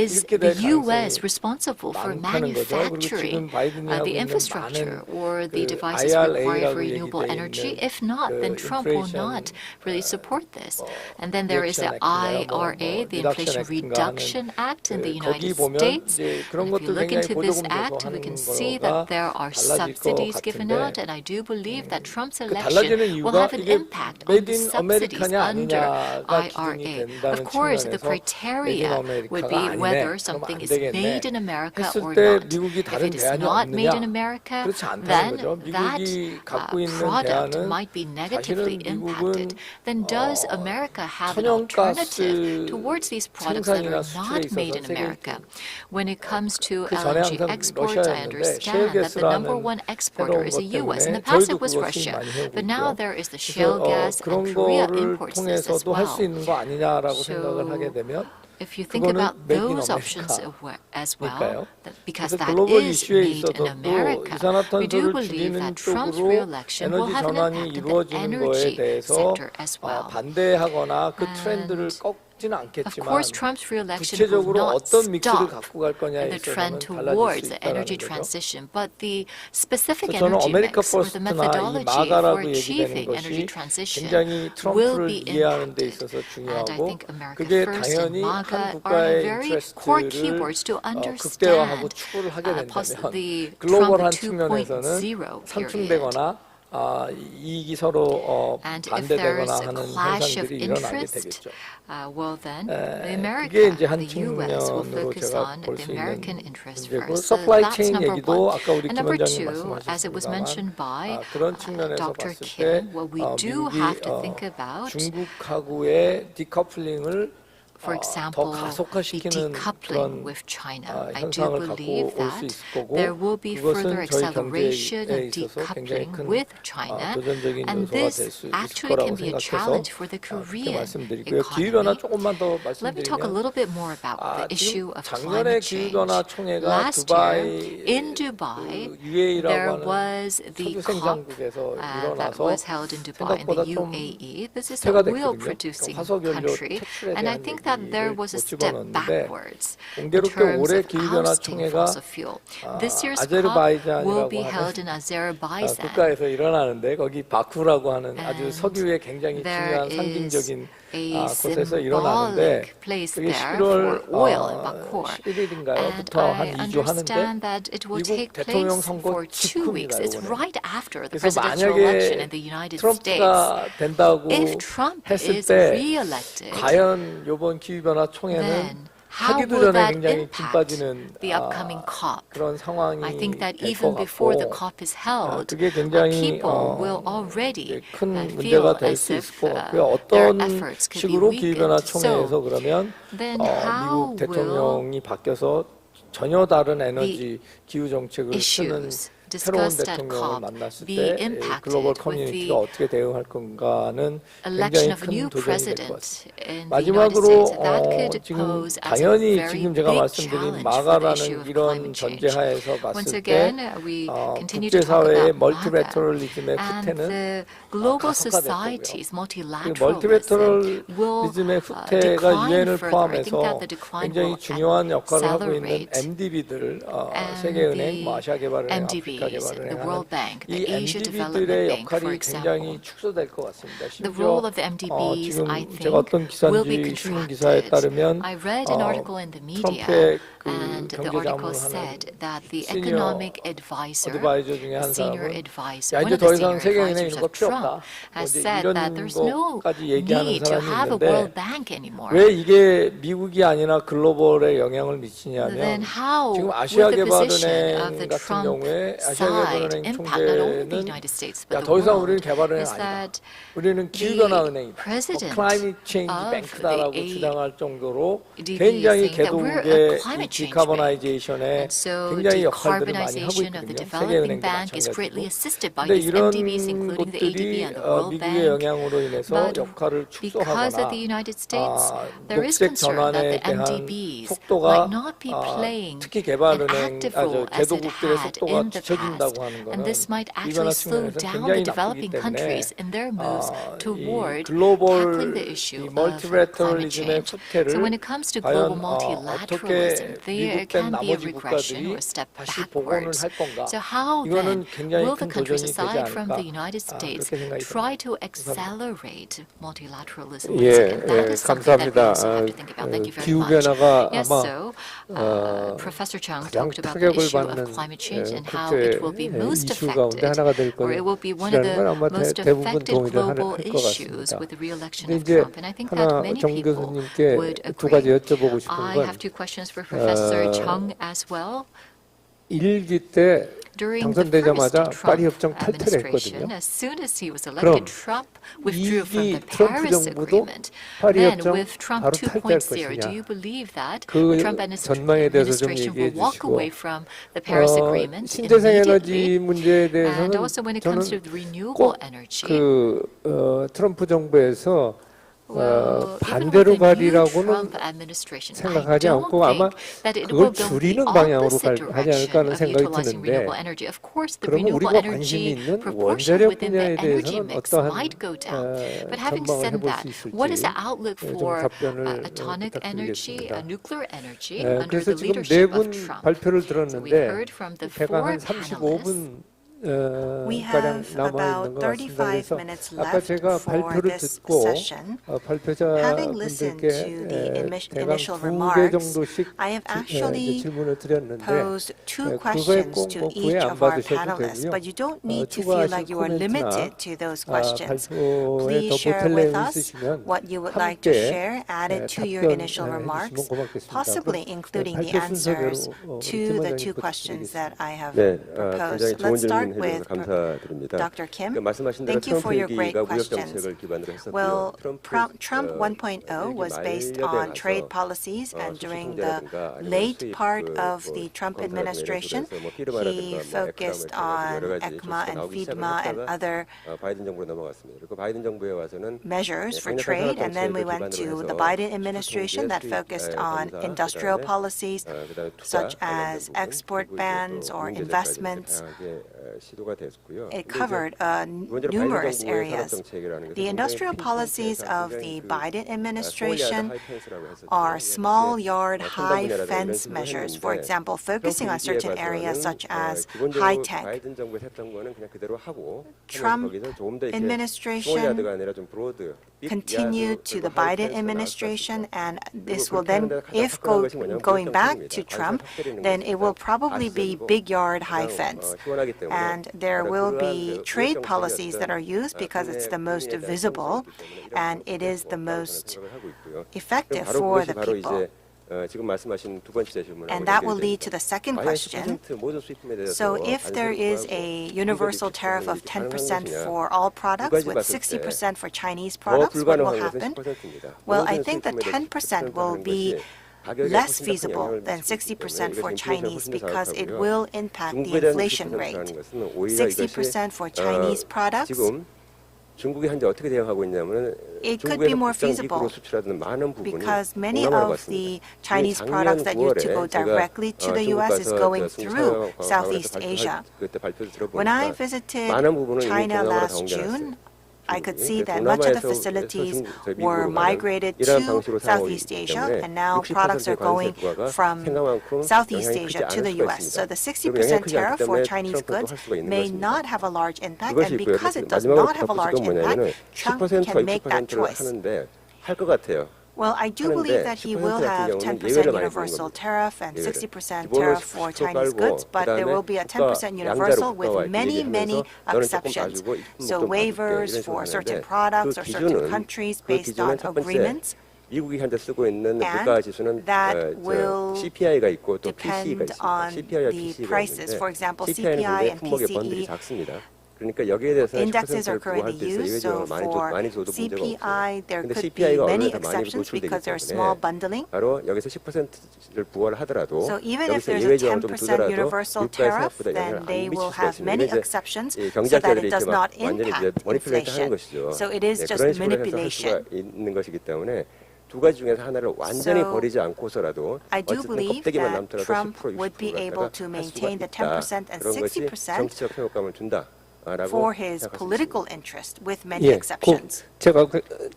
is the U.S. responsible for manufacturing the infrastructure or the devices required for renewable energy? If not, then Trump will not really support this. And then there is the IRA, the Inflation Reduction Act in the United States. And if you look into this act, we can see that there are subsidies given out, and I do believe that Trump's election will have an impact on the subsidies under IRA. Of course, the criteria would be whether something is made in America or not. If it is not made in America, then that product might be negatively impacted. Then does America have an alternative towards these products that are not made in America? When it comes to LNG exports, I understand that the number one exporter is the U.S. In the past, it was Russia, but now there is the shale gas, and Korea imports this as well. So if you think about those options as well, because that is made in America, we do believe that Trump's re-election will have an impact in the energy sector as well. Of course, Trump's re-election will not stop the trend towards the energy transition, but the specific energy mix or the methodology for achieving energy transition will be impacted. And I think America First and MAGA are very core keywords to understand the Trump 2.0 period. And if there is a clash of interest, well then, America, the U.S. will focus on the American interest first. So that's number one. And number two, as it was mentioned by Dr. Kim, what we do have to think about, for example, the decoupling with China. I do believe that there will be further acceleration of decoupling with China, and this actually can be a challenge for the Korean economy. Let me talk a little bit more about the issue of climate change. Last year in Dubai, there was the COP that was held in Dubai in the UAE. This is a oil-producing country, and I think that there was a step backwards in terms of ousting fossil fuel. This year's COP will be held in Azerbaijan. A symbolic place there for oil in Baku. And I understand that it will take place for 2 weeks. It's right after the presidential election in the United States. If Trump is re-elected, then how will that impact the upcoming COP? I think that even before the COP is held, people will already feel as if their efforts could be weakened. So then how will the issues discussed at COP be impacted with the election of a new president in the United States? That could pose as a very big challenge for the issue of climate change. Once again, we continue to talk about MAGA, and the global society's multilateralism will decline further. I think that the decline will accelerate, and the MDBs, the World Bank, the Asia Development Bank, for example. The role of the MDBs, I think, will be contracted. I read an article in the media And the article said that the 시니어 economic advisor, 어드바이저 중에 한 senior 사람은 advisor, 야 one 이제 of the 더 이상 senior 세계은행 advisors 이런 거 of 필요 Trump, 없다. has 이제 said that 이런 there's no 것까지 얘기하는 need to 사람이 have a 있는데 World Bank anymore. 왜 이게 미국이 아니라 글로벌에 영향을 미치냐면 Then how 지금 will the position of 아시아개발은행 the 같은 Trump 경우에 side 아시아개발은행 impact not only the 총재는 United States 야 but the 더 이상 world? 우리는 개발은행 Is 아니다. that 우리는 기후변화은행이다. president 클라이밋 체인지 of 뱅크다라고 the 주장할 정도로 ADB 굉장히 saying that we're a 개도국의 climate change 디카보나이제이션에 And so 굉장히 역할들을 많이 하고 decarbonization of the 있거든요. developing 세계은행도 bank is greatly 마찬가지고. assisted by 근데 these 이런 MDBs, including the ADB 것들이 and the World 미국의 Bank. 영향으로 인해서 But 역할을 because of 축소하거나 the United States, there is 녹색 concern that 전환에 the 대한 MDBs 속도가 might not be playing 특히 an 개발은행 active role as it 개도국들의 had 속도가 in the past. 뒤처진다고 하는 And 거는 this might 이 actually 변화 slow 측면에서 down 굉장히 the 나쁘기 developing 때문에 countries in their moves 이 toward 글로벌 tackling the 이 issue of climate 멀티래터럴리즘의 change. 후퇴를 So when it comes to global 과연 multilateralism, 어떻게 there 미국된 can be a 나머지 regression 국가들이 or a step 다시 복원을 backwards. 할 건가? So how 이거는 then 굉장히 will 큰 the countries 도전이 되지 aside from 않을까? the United States 그렇게 생각이 try 듭니다. to accelerate multilateralism? 예, once again? That 예, is something that we 감사합니다. also have to think about. Thank you very 기후 much. 변화가 Yes, 아마 so Professor Chung 가장 talked about the 타격을 issue 받는 of climate change and how 국제 it will be most 이슈 가운데 affected, 하나가 될 or it will be one of 것이라는 건 아마 the most 대부분 affected 동의를 global 할 것 issues 같습니다. with the re-election 근데 of 이제 Trump. And I think that 하나 many 정 people 교수님께 would 두 가지 agree. 여쭤보고 싶은 I 건 have two questions for Professor Chung as well. 1기 때 During the 당선되자마자 first 파리 Trump 협정 탈퇴를 administration, 했거든요. as soon as he was 그럼 elected, Trump withdrew from the 2기 트럼프 Paris 정부도 Agreement. 파리 Then, 협정 with Trump 바로 탈퇴할 2.0, do 것이냐. you believe that 그 the Trump 전망에 대해서 좀 administration 얘기해 will walk 주시고 away from the Paris Agreement 신재생 에너지 immediately? 문제에 And 대해서는 also when it comes to 저는 renewable 꼭 energy, 트럼프 정부에서 well, even with 반대로 the new 가리라고는 Trump administration, I 생각하지 don't 않고 아마 think that it 그걸 will go the 줄이는 방향으로 opposite 하지 않을까 하는 direction of 생각이 utilizing 드는데 renewable energy. Of course, the 그러면 renewable 우리가 관심이 energy 있는 proportion 원자력 within the 분야에 energy 대해서는 mix 어떠한 might go down. But having 전망을 said 해볼 that, 수 what is 있을지 the outlook 좀 for 답변을 atomic energy, 부탁드리겠습니다. nuclear energy under 그래서 the 지금 leadership 네 분 of Trump? 발표를 So we 들었는데 heard from the 배가 한 four panelists. 35분 We 가량 have 남아 있는 about 것 같습니다. 35 그래서 minutes 아까 left 제가 for 발표를 this 듣고 session. Having listened 발표자분들께 to the 대강 initial 2개 remarks, 정도씩 I have actually 질문을 드렸는데 posed two 그거에 questions 꼭 to 구애 each 안 of our 받으셔도 panelists, 되고요. but you don't need to feel 추가하실 like you are 코멘트나 limited to those questions. 발표에 Please 더 share 보탤 with 내용 us 있으시면 what you would like to 함께 share added to your initial 답변해 remarks, 주시면 고맙겠습니다. possibly 그럼 including the 발표 순서대로 answers 우리 to the 팀원장님 two 부탁드리겠습니다. questions that I have 네, 굉장히 proposed. 좋은 Let's start 질문 with 해주셔서 감사드립니다. Dr. Kim. 말씀하신 대로 Thank you for your 트럼프 great 얘기가 무역 questions. 정책을 기반으로 했었고요. Well, 트럼프 Trump 1.0 was based on trade policies, and during the late part of the Trump administration, he focused on ECMA and FEDMA and other 바이든 정부로 넘어갔습니다. 그리고 바이든 정부에 와서는 measures for trade, and then we went to the Biden administration that focused on industrial policies such as export bans or investments. It covered numerous areas. The industrial policies of the Biden administration are small yard, high fence measures, for example, focusing on certain areas such as high tech. Trump administration continued to the Biden administration, and this will then, if going back to Trump, then it will probably be big yard, high fence. And there will be trade policies that are used because it's the most visible and it is the most effective for the people. And that will lead to the second question. So if there is a universal tariff of 10% for all products with 60% for Chinese products, what will happen? Well, I think that 10% will be less feasible than 60% for Chinese because it will impact the inflation rate. 60% for Chinese products, it could be more feasible because many of the Chinese products that used to go directly to the U.S. is going through Southeast Asia. When I visited China last June, I could see that much of the facilities were migrated to Southeast Asia, and now products are going from Southeast Asia to the U.S. So the 60% tariff for Chinese goods may not have a large impact, and because it does not have a large impact, Trump can make that choice. Well, I do believe that he will have 10% universal tariff and 60% tariff for Chinese goods, but there will be a 10% universal with many, many exceptions. So waivers for certain products or certain countries based on agreements. 미국이 현재 쓰고 있는 물가 지수는 CPI가 있고 또 PCE가 있습니다. CPI와 PCE가 있는데 CPI는 품목의 번들이 작습니다. 그러니까 여기에 대해서 Indexes are currently used, so for CPI there could be many exceptions because there are small bundling. 바로 여기서 10%를 부과를 하더라도 So even if there's a 10% universal tariff, then they will have many exceptions so that it does not impact inflation. So it is just manipulation. 있는 것이기 때문에 두 가지 중에서 하나를 완전히 버리지 않고서라도 I do 어쨌든 believe 껍데기만 that 남더라도 Trump 10% would be 60%를 able 갖다가 to 할 수가 maintain the 있다. 10% and 그런 것이 60% 정치적 효과감을 준다. for his political interest with many exceptions. 제가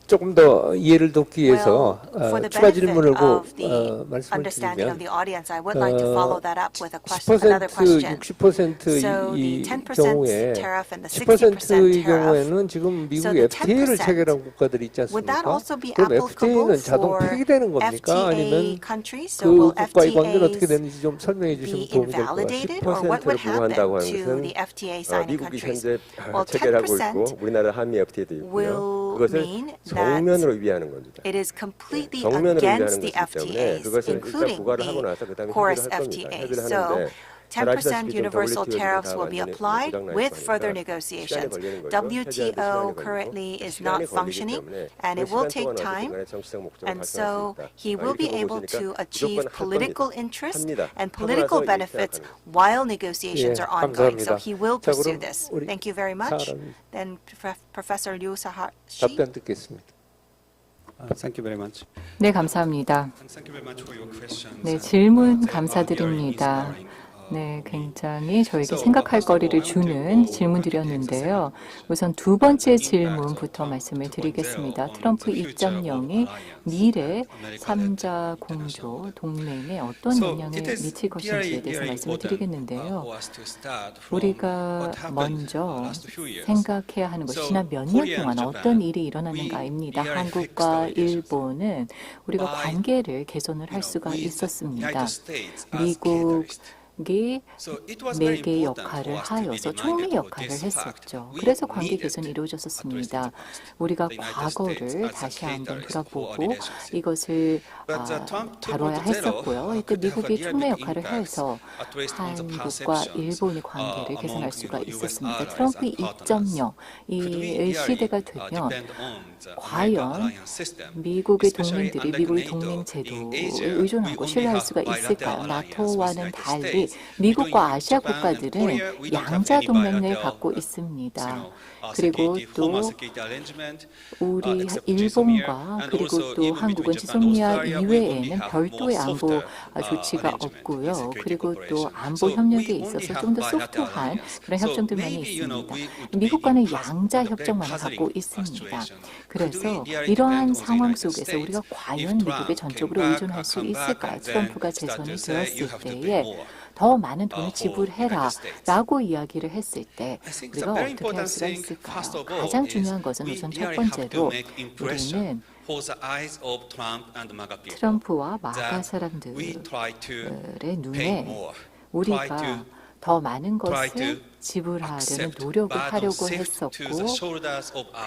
조금 더 이해를 돕기 위해서 For the 추가 benefit 질문을 of the 말씀을 understanding of 드리면 the audience, I would like to follow that up with a question, another 10%, question. 60% So 이 the 10% 경우에 tariff and the 10%의 60% tariff. 경우에는 지금 So 미국이 the FTA를 10% 체결한 국가들이 있지 Would that 않습니까? also be 그럼 applicable FTA는 자동 for 폐기되는 겁니까? FTA 아니면 countries? So 그 will 국가의 관계는 어떻게 FTAs 되는지 좀 설명해 주시면 be 도움이 될 것 같아요. invalidated, or what would happen to the FTA signing 미국이 countries? 현재 Well, 체결하고 있고 10% 우리나라 한미 FTA도 있고요. will 그것을 mean 정면으로 that 위배하는 겁니다. it is completely 정면으로 위배하는 against the 것이기 때문에 FTAs, 그것을 일단 including 부과를 하고 the 나서 그다음에 chorus 협의를 할 겁니다. FTAs. 협의를 So 하는데 10% 좀 universal WTO tariffs 다 will be 완전히 applied 고장나 with 있고 further 하니까 negotiations. 시간이 걸리는 거죠. WTO currently is not functioning, and it will take time. And so he will be able to achieve political interests and political benefits while negotiations are ongoing. So he will pursue this. Thank you very much. Then Professor Liu Sahashi. 답변 듣겠습니다. Thank you very much. 네, 감사합니다. Thank you very much for your questions. 네, 질문 감사드립니다. 네, 굉장히 저에게 생각할 거리를 주는 질문들이었는데요. 우선 두 번째 질문부터 말씀을 드리겠습니다. 트럼프 2.0이 미래 3자 공조 동맹에 어떤 영향을 미칠 것인지에 대해서 말씀을 드리겠는데요. 우리가 먼저 생각해야 하는 것이 지난 몇 년 동안 어떤 일이 일어났는가입니다. 한국과 일본은 우리가 관계를 개선을 할 수가 있었습니다. 미국이 매개 역할을 하여서 총리 역할을 했었죠. 그래서 관계 개선이 이루어졌었습니다. 우리가 과거를 다시 한번 돌아보고 이것을 다뤄야 했었고요. 이때 미국이 총리 역할을 해서 한국과 일본의 관계를 개선할 수가 있었습니다. 트럼프 2.0 이 시대가 되면 과연 미국의 동맹들이 미국의 동맹 제도에 의존하고 신뢰할 수가 있을까요? 나토와는 달리 미국과 아시아 국가들은 양자 동맹을 갖고 있습니다. 그리고 또 우리 일본과 그리고 또 한국은 지소미아 이외에는 별도의 안보 조치가 없고요. 그리고 또 안보 협력에 있어서 좀 더 소프트한 그런 협정들만이 있습니다. 미국과는 양자 협정만을 갖고 있습니다. 그래서 이러한 상황 속에서 우리가 과연 미국에 전적으로 의존할 수 있을까요? 트럼프가 재선이 되었을 때에 더 많은 돈을 지불해라 라고 이야기를 했을 때 우리가 어떻게 할 수가 있을까요? 가장 중요한 것은 우선 첫 번째로 우리는 트럼프와 마가 사람들의 눈에 우리가 더 많은 것을 지불하려는 노력을 하려고 했었고,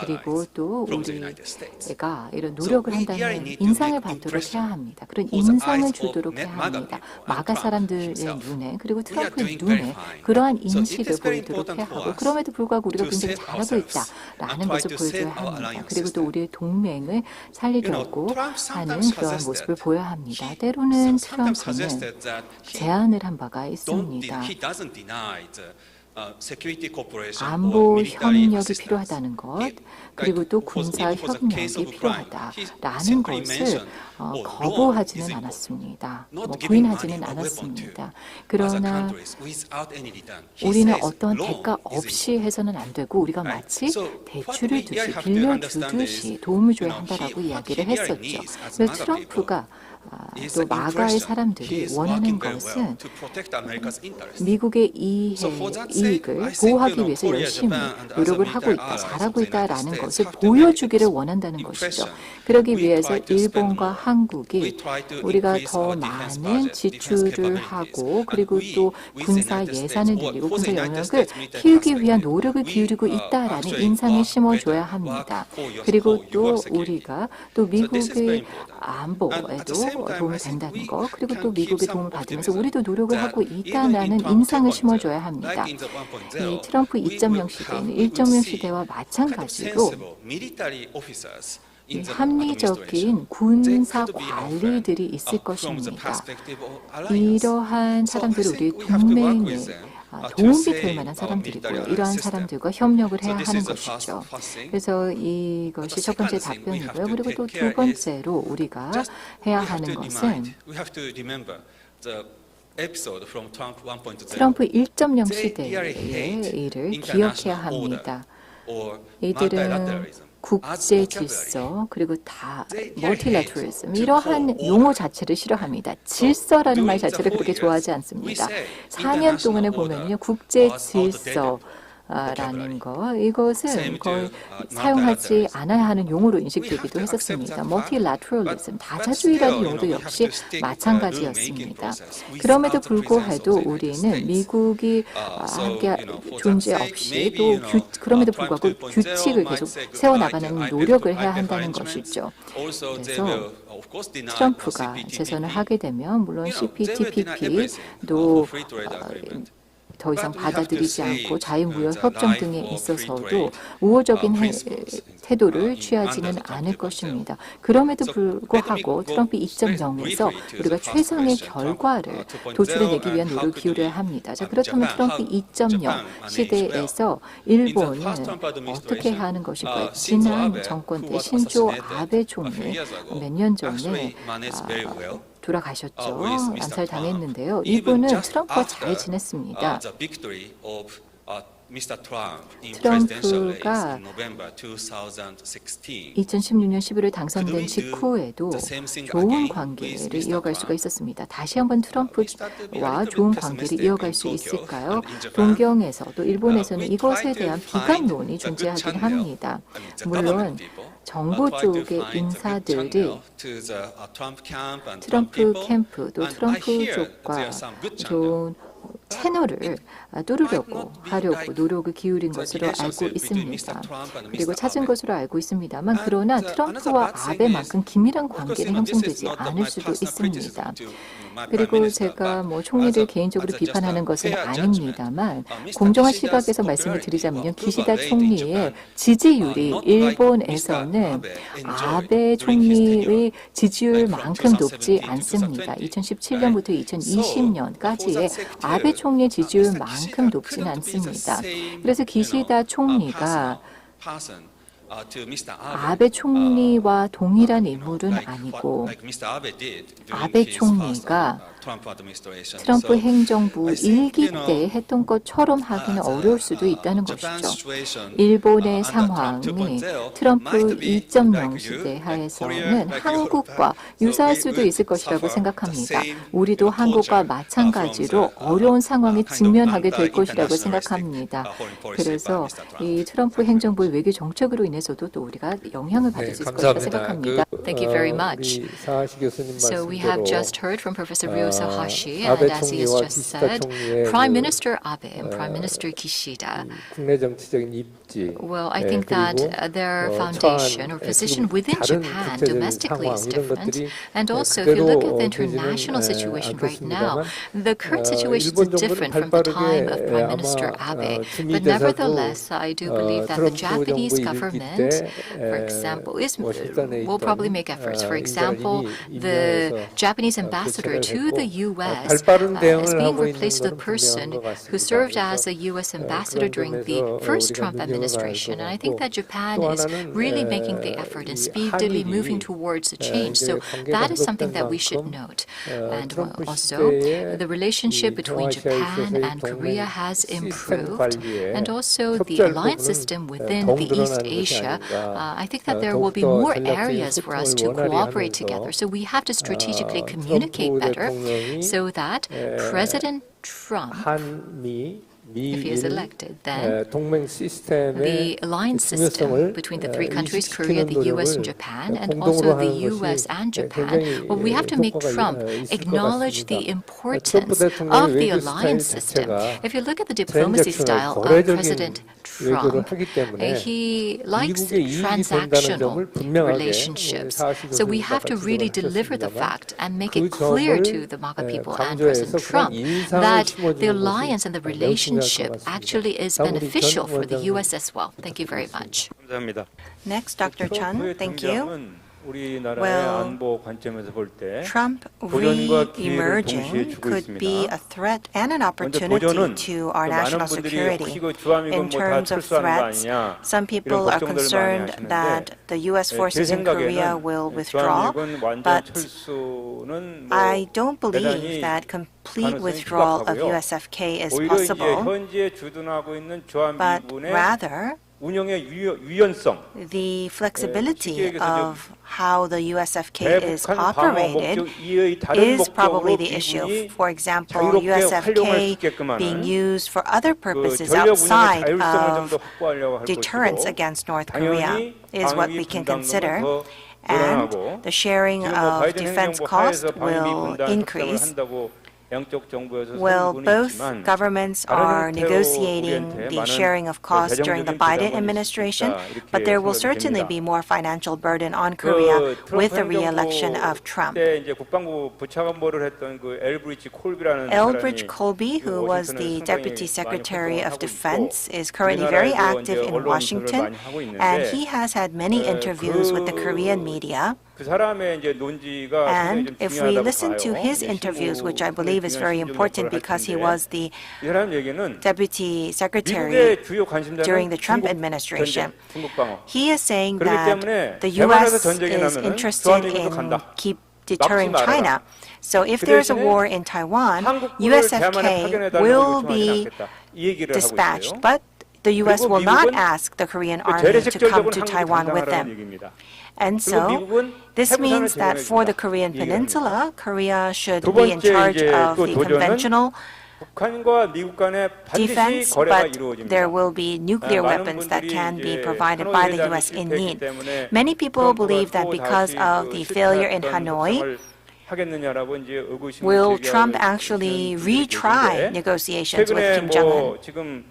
그리고 또 우리가 이런 노력을 한다면 인상을 받도록 해야 합니다. 그런 인상을 주도록 해야 합니다. 마가 사람들의 눈에, 그리고 트럼프의 눈에 그러한 인식을 보이도록 해야 하고, 그럼에도 불구하고 우리가 굉장히 잘하고 있다라는 것을 보여줘야 합니다. 그리고 또 우리의 동맹을 살리려고 하는 그러한 모습을 보여야 합니다. 때로는 트럼프는 제안을 한 바가 있습니다. 안보 협력이 필요하다는 것, 그리고 또 군사 협력이 필요하다라는 것을 거부하지는 않았습니다. 부인하지는 않았습니다. 그러나 우리는 어떤 대가 없이 해서는 안 되고, 우리가 마치 대출을 주듯이 빌려주듯이 도움을 줘야 한다라고 이야기를 했었죠. 그래서 트럼프가 또 마가의 사람들이 원하는 것은 미국의 이익을 보호하기 위해서 열심히 노력을 하고 있다, 잘하고 있다라는 것을 보여주기를 원한다는 것이죠. 그러기 위해서 일본과 한국이 우리가 더 많은 지출을 하고 그리고 또 군사 예산을 늘리고 군사 영역을 키우기 위한 노력을 기울이고 있다라는 인상을 심어줘야 합니다. 그리고 또 우리가 또 미국의 안보에도 도움이 된다는 것, 그리고 또 미국의 도움을 받으면서 우리도 노력을 하고 있다는 인상을 심어줘야 합니다. 이 트럼프 2.0 시대는 1.0 시대와 마찬가지로 합리적인 군사 관리들이 있을 것입니다. 이러한 사람들은 우리 동맹에 도움이 될 만한 사람들이고요. 이러한 사람들과 협력을 해야 하는 것이죠. 그래서 이것이 첫 번째 답변이고요. 그리고 또 두 번째로 우리가 해야 하는 것은 트럼프 1.0 시대의 일을 기억해야 합니다. 이들은 국제 질서 그리고 다 멀티래터리즘 이러한 용어 자체를 싫어합니다. 질서라는 말 자체를 그렇게 좋아하지 않습니다. 4년 동안에 보면요, 국제 질서 라는 거, 이것은 거의 사용하지 않아야 하는 용어로 인식되기도 했었습니다. multilateralism, 다자주의라는 용어도 역시 마찬가지였습니다. 그럼에도 불구하고 우리는 미국이 함께 존재 없이 또 그럼에도 불구하고 규칙을 계속 세워나가는 노력을 해야 한다는 것이죠. 그래서 트럼프가 재선을 하게 되면 물론 CPTPP도 더 이상 받아들이지 않고 자유무역협정 등에 있어서도 우호적인 태도를 취하지는 않을 것입니다. 그럼에도 불구하고 트럼프 2.0에서 우리가 최상의 결과를 도출해내기 위한 노력을 기울여야 합니다. 자, 그렇다면 트럼프 2.0 시대에서 일본은 어떻게 해야 하는 것일까요? 지난 정권 때 신조 아베 총리 몇 년 전에 돌아가셨죠. 암살당했는데요. 이분은 트럼프와 잘 지냈습니다. 트럼프가 2016년 11월 당선된 직후에도 좋은 관계를 이어갈 수가 있었습니다. 다시 한번 트럼프와 좋은 관계를 이어갈 수 있을까요? 동경에서 또 일본에서는 이것에 대한 비관론이 존재하긴 합니다. 물론 정부 쪽의 인사들이 트럼프 캠프 또 트럼프 쪽과 좋은 채널을 뚫으려고 하려고 노력을 기울인 것으로 알고 있습니다. 그리고 찾은 것으로 알고 있습니다만 그러나 트럼프와 아베만큼 긴밀한 관계는 형성되지 않을 수도 있습니다. 그리고 제가 뭐 총리를 개인적으로 비판하는 것은 아닙니다만 공정한 시각에서 말씀을 드리자면요. 기시다 총리의 지지율이 일본에서는 아베 총리의 지지율만큼 높지 않습니다. 2017년부터 2020년까지의 아베 총리의 지지율만큼 높지는 않습니다. 그래서 기시다 총리가 아베 총리와 동일한 인물은 아니고 아베 총리가 트럼프 행정부 1기 때 했던 것처럼 하기는 어려울 수도 있다는 것이죠. 일본의 상황이 트럼프 2.0 시대 하에서는 한국과 유사할 수도 있을 것이라고 생각합니다. 우리도 한국과 마찬가지로 어려운 상황에 직면하게 될 것이라고 생각합니다. 그래서 이 트럼프 행정부의 외교 정책으로 인해서도 또 우리가 영향을 받을 수 있을 것이라고 생각합니다. Thank you very much. So we have just heard from Professor Sahashi, and as he has just said, Prime Minister Abe and Prime Minister Kishida. Well, I think that their foundation or position within Japan domestically is different. And also, if you look at the international situation right now, the current situation is different from the time of Prime Minister Abe. But nevertheless, I do believe that the Japanese government, for example, will probably make efforts. For example, the Japanese ambassador to the U.S. is being replaced with a person who served as a U.S. ambassador during the first Trump administration. And I think that Japan is really making the effort and speedily moving towards a change. So that is something that we should note. And also, the relationship between Japan and Korea has improved. And also, the alliance system within the East Asia Asia, I think that there will be more areas for us to cooperate together. So we have to strategically communicate better so that President Trump, if he is elected, then the alliance system between the three countries, Korea, the U.S., and Japan, and also the U.S. and Japan, well, we have to make Trump acknowledge the importance of the alliance system. If you look at the diplomacy style of President Trump, he likes transactional relationships. So we have to really deliver the fact and make it clear to the MAGA people and President Trump that the alliance and the relationship actually is beneficial for the U.S. as well. Thank you very much. Next, Dr. Chun, thank you. Well, Trump re-emerging could be a threat and an opportunity to our national security. In terms of threats, some people are concerned that the U.S. forces in Korea will withdraw, but I don't believe that complete withdrawal of USFK is possible, but rather the flexibility of how the USFK is operated is probably the issue. For example, USFK being used for other purposes outside of deterrence against North Korea is what we can consider. And the sharing of defense costs will increase. Well, both governments are negotiating the sharing of costs during the Biden administration, but there will certainly be more financial burden on Korea with the re-election of Trump. Elbridge Colby, who was the Deputy Secretary of Defense, is currently very active in Washington, and he has had many interviews with the Korean media. And if we listen to his interviews, which I believe is very important because he was the Deputy Secretary during the Trump administration, he is saying that the U.S. is interested in keep deterring China. So if there's a war in Taiwan, USFK will be dispatched, but the U.S. will not ask the Korean army to come to Taiwan with them. And so this means that for the Korean Peninsula, Korea should be in charge of the conventional defense, but there will be nuclear weapons that can be provided by the U.S. in need. Many people believe that because of the failure in Hanoi, will Trump actually retry negotiations with Kim Jong-un?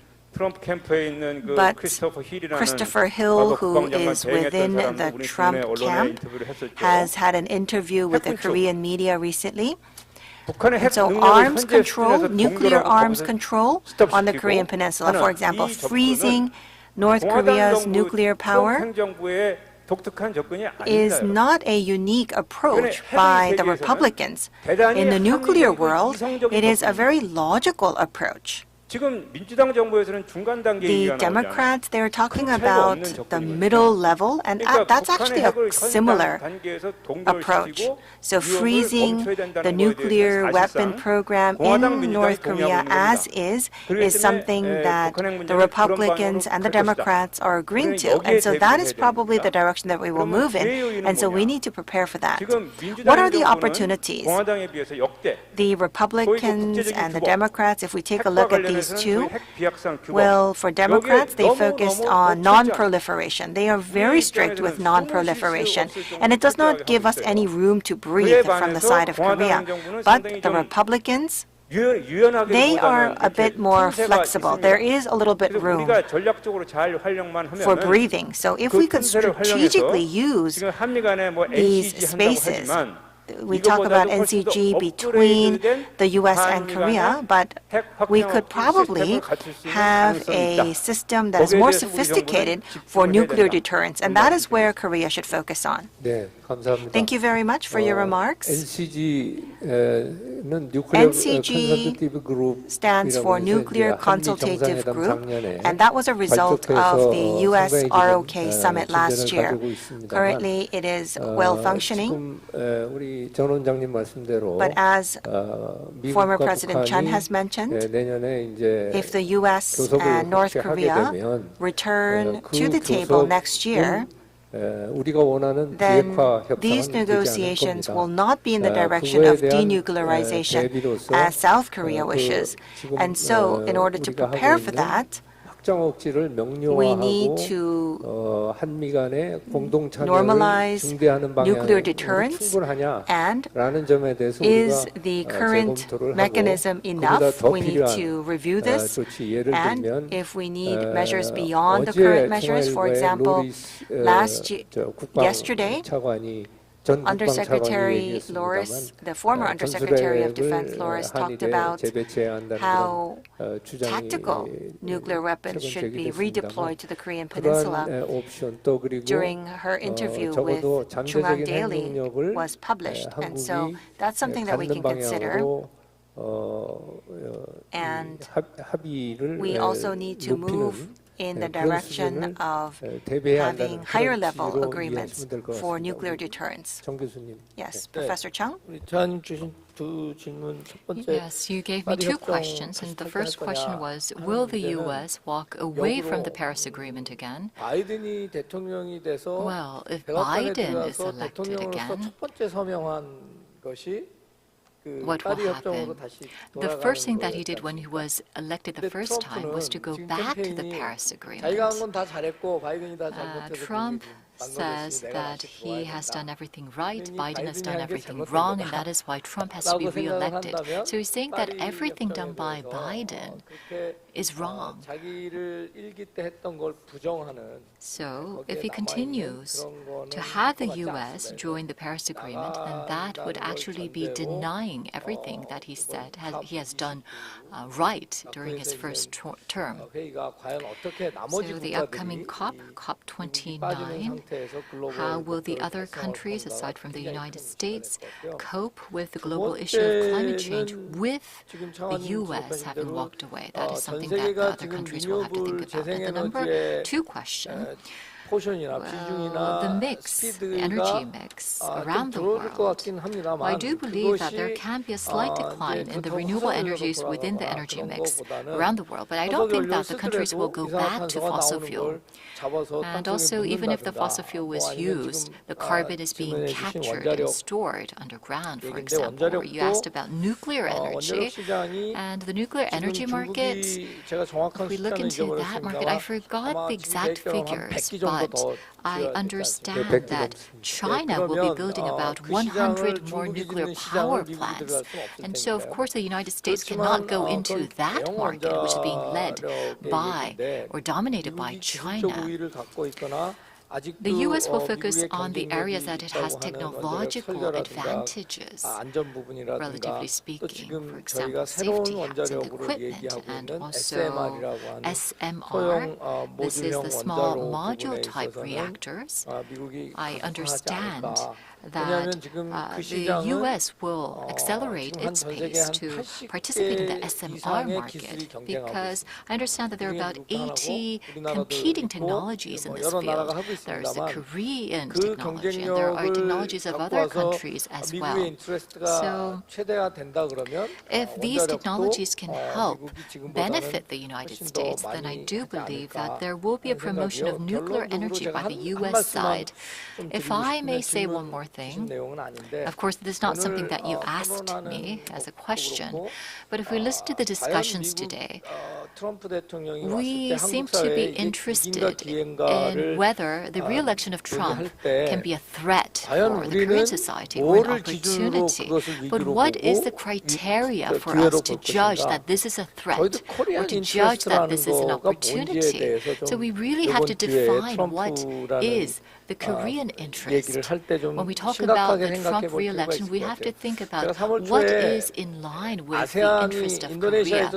But Christopher Hill, who is within the Trump camp, has had an interview with the Korean media recently. And so arms control, nuclear arms control on the Korean Peninsula, for example, freezing North Korea's nuclear power, is not a unique approach by the Republicans. In the nuclear world, it is a very logical approach. The Democrats, they're talking about the middle level, and that's actually a similar approach. So freezing the nuclear weapon program in North Korea as is something that the Republicans and the Democrats are agreeing to. And so that is probably the direction that we will move in. And so we need to prepare for that. What are the opportunities? The Republicans and the Democrats, if we take a look at these two, well, for Democrats, they focused on non-proliferation. They are very strict with non-proliferation, and it does not give us any room to breathe from the side of Korea. But the Republicans, they are a bit more flexible. There is a little bit room for breathing. So if we could strategically use these spaces, we talk about NCG between the U.S. and Korea, but we could probably have a system that is more sophisticated for nuclear deterrence, and that is where Korea should focus on. Thank you very much for your remarks. NCG stands for Nuclear Consultative Group, and that was a result of the U.S. ROK summit last year. Currently, it is well functioning. 우리 전 원장님 말씀대로 But as former President Chun has mentioned, 내년에 이제 if the U.S. 교섭을 and North 하게 Korea 되면 return to the table next year, 우리가 원하는 then 비핵화 these 협상은 되지 않을 negotiations will 겁니다. not be in the direction of 그거에 대한 denuclearization 대비로서 as South Korea wishes. 지금 And so, in order to 우리가 하고 prepare for 있는 that, 확장 억지를 we need 명료화하고 to 한미 간의 공동 참여를 normalize 증대하는 nuclear 방향으로 deterrence, and 충분하냐라는 점에 대해서 is 우리가 the current 재검토를 mechanism 하고 enough? 그보다 더 We need 필요한 to review this. 조치 예를 And 들면 if we need measures beyond the current measures, for example, yesterday, Undersecretary Loris, the former Undersecretary of Defense Loris, talked about how tactical nuclear weapons should be redeployed to the Korean Peninsula. During her interview with Jung Daily was published, and so that's something that we can consider. And we also need to move in the direction of having higher level agreements for nuclear deterrence. Yes, Professor Chung? Yes, you gave me two questions, and the first question was, will the U.S. walk away from the Paris Agreement again? Well, if Biden is elected again, what will happen? The first thing that he did when he was elected the first time was to go back to the Paris Agreement. Trump says that he has done everything right, Biden has done everything wrong, and that is why Trump has to be re-elected. So he's saying that everything done by Biden is wrong. So if he continues to have the U.S. join the Paris Agreement, then that would actually be denying everything that he said he has done right during his first term. So the upcoming COP, COP29, how will the other countries, aside from the United States, cope with the global issue of climate change with the U.S. having walked away? That is something that the other countries will have to think about. And the number two question, the mix, the energy mix around the world. I do believe that there can be a slight decline in the renewable energies within the energy mix around the world, but I don't think that the countries will go back to fossil fuel. And also, even if the fossil fuel is used, the carbon is being captured and stored underground, for example. Or you asked about nuclear energy, and the nuclear energy market, if we look into that market, I forgot the exact figures, but I understand that China will be building about 100 more nuclear power plants. And so, of course, the United States cannot go into that market, which is being led by or dominated by China. The U.S. will focus on the areas that it has technological advantages, relatively speaking, for example, safety hazard equipment, and also SMR. This is the small module-type reactors. I understand that the U.S. will accelerate its pace to participate in the SMR market, because I understand that there are about 80 competing technologies in this field. There's the Korean technology, and there are technologies of other countries as well. So if these technologies can help benefit the United States, then I do believe that there will be a promotion of nuclear energy by the U.S. side. If I may say one more thing, of course, this is not something that you asked me as a question, but if we listen to the discussions today, we seem to be interested in whether the re-election of Trump can be a threat for the Korean society or an opportunity. But what is the criteria for us to judge that this is a threat or to judge that this is an opportunity? So we really have to define what is the Korean interest. When we talk about the Trump re-election, we have to think about what is in line with the interest of Korea.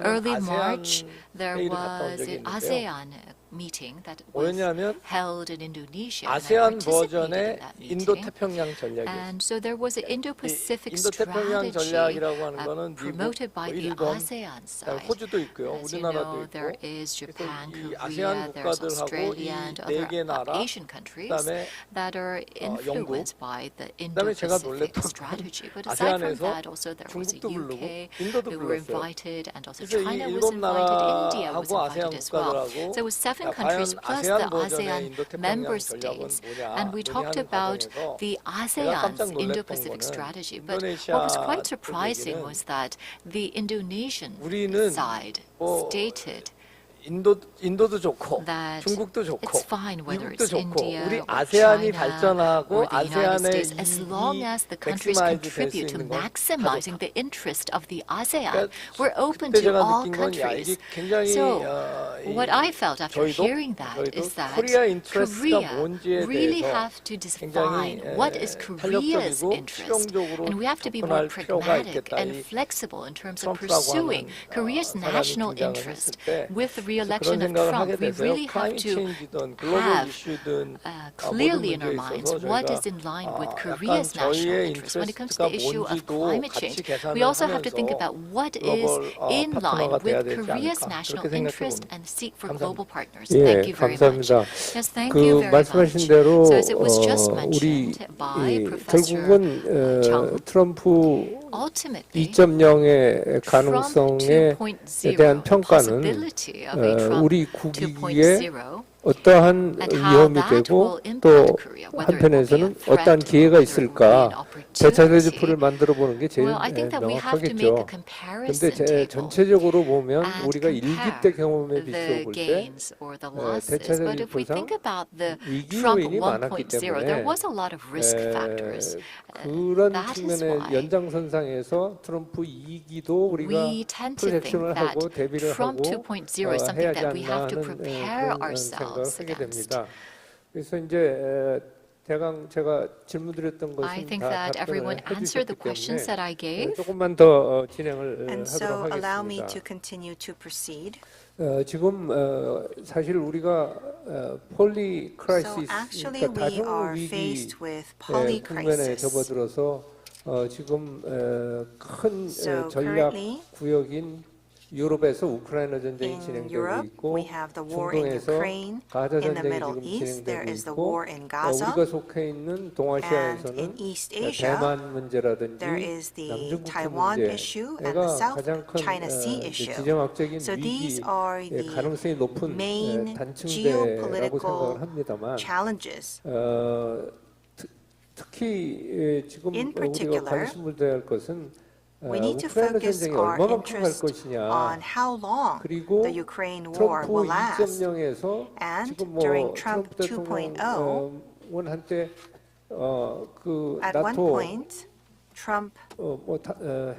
Early March, there was an ASEAN meeting that was 뭐였냐면 held in Indonesia. 아세안 And I participated 버전의 in that meeting. 인도태평양 전략이었어요. And so there was an Indo-Pacific 인도태평양 strategy 전략이라고 하는 거는 promoted 미국, by the 일본, ASEAN 그다음에 side. 호주도 있고요, As you 우리나라도 know, there 있고. is Japan, 이 Korea, 아세안 there's 국가들하고 Australia, 이 and 네 개 other 나라, Asian countries 그다음에 that are influenced by the 그다음에 제가 Indo-Pacific 놀랬던 strategy. But aside from 아세안에서 that, also there was the 중국도 부르고 UK 인도도 who were 불렀어요. invited, and also 그래서 이 China was 일곱 invited, India was 나라하고 아세안 invited as well. 국가들하고 So it was 7 야, countries 과연 plus 아세안 the 버전의 ASEAN 인도태평양 member 전략은 states, 뭐냐 and we talked 논의하는 about 과정에서 the 내가 ASEAN's 깜짝 놀랐던 Indo-Pacific 거는 strategy. But 인도네시아 what was quite 쪽 surprising 얘기는 was that the Indonesian 우리는 side 뭐 stated 인도도 좋고 that 중국도 좋고 it's fine whether 미국도 it's 좋고 India 우리 or 아세안이 China 발전하고 or the United 아세안의 States, as long as the countries maximize 될수 contribute to 있는 건 maximizing 다 the interest of the ASEAN, 그러니까 we're open 그때 to 제가 all 느낀 건 야, countries. 이게 굉장히 So what I felt after 저희도 hearing that is that 코리아 인트레스트가 Korea 뭔지에 really 대해서 have to 굉장히 define what is Korea's 탄력적이고 interest, 실용적으로 and we have to be more 접근할 필요가 pragmatic 있겠다. and 이 flexible in terms of 트럼프라고 pursuing 하는 Korea's 사람이 national 등장을 interest. 했을 때 With the 그래서 re-election 그런 of 생각을 하게 Trump, we 돼서요. really have 클라이밋 to 체인지든 글로벌 have 이슈든 clearly in 모든 our 문제에 minds 있어서 what 저희가 is in line with 약간 Korea's national 저희의 interest. When it comes to 인트레스트가 the issue of 뭔지도 climate 같이 change, 계산을 we also have to 하면서 think about what is 글로벌 in line 파트너가 돼야 with 되지 Korea's 않을까 national 그렇게 생각해 interest 봅니다. and seek for 감사합니다. global partners. 예, Thank you very much. 감사합니다. Yes, thank you very 말씀하신 much. 대로 So as it was just 우리 mentioned by Professor 결국은 Jung, 트럼프 ultimately 2.0의 Trump 가능성에 2.0, 대한 the 평가는 possibility of a Trump 우리 국익에 2.0 어떠한 and how 위험이 that 되고 will 또 impact Korea, whether it will be a 한편에서는 threat 어떠한 or 기회가 whether it will be 있을까 an opportunity. 대차대조풀을 만들어 보는 게 제일 Well, I think that we have to make a 명확하겠죠. comparison 근데 table 전체적으로 보면 and 우리가 일기 때 경험에 compare 비추어 the 볼 때 gains or the losses. But if we 대차대조풀상 think about the 위기 Trump 요인이 많았기 1.0, there 때문에 was a lot of risk factors. 그런 That is 측면의 why 연장선상에서 트럼프 2기도 우리가 we tend to think 프로젝션을 that 하고 대비를 Trump 하고 2.0 is something 해야지 that we 않나 have to 하는 prepare 그런 ourselves 생각을 하게 against. 됩니다. 그래서 이제 대강 제가 질문드렸던 I 것은 think 다 that 답변을 everyone answered the 해주셨기 questions that I 때문에 gave. 조금만 더 진행을 And so 하도록 allow me to 하겠습니다. continue to proceed. 지금 사실 우리가 폴리 So 크라이시스, actually 그러니까 we are 다중 위기 faced with poly 국면에 crisis. 접어들어서 지금 큰 So 전략 currently 구역인 유럽에서 우크라이나 전쟁이 in 진행되고 Europe, 있고 we have the war in 중동에서 Ukraine. 가자 In the 전쟁이 Middle 지금 East, there 진행되고 is the 있고 war in Gaza. 우리가 속해 있는 And 동아시아에서는 in East Asia, 대만 문제라든지 there is the 남중국해 Taiwan issue and the 문제가 South 가장 큰 China Sea issue. 지정학적인 So these 위기의 are the 가능성이 높은 main 단층대라고 생각을 geopolitical 합니다만 challenges. 특히 지금 In 우리가 particular, 관심을 둬야 할 것은 We need to 우크라이나 focus 전쟁이 our 얼마만큼 갈 interest 것이냐 on how long 그리고 the Ukraine war 트럼프 will last. 2.0에서 And 지금 뭐 during Trump 트럼프 2.0, 대통령은 한때 그 At one 나토 point, Trump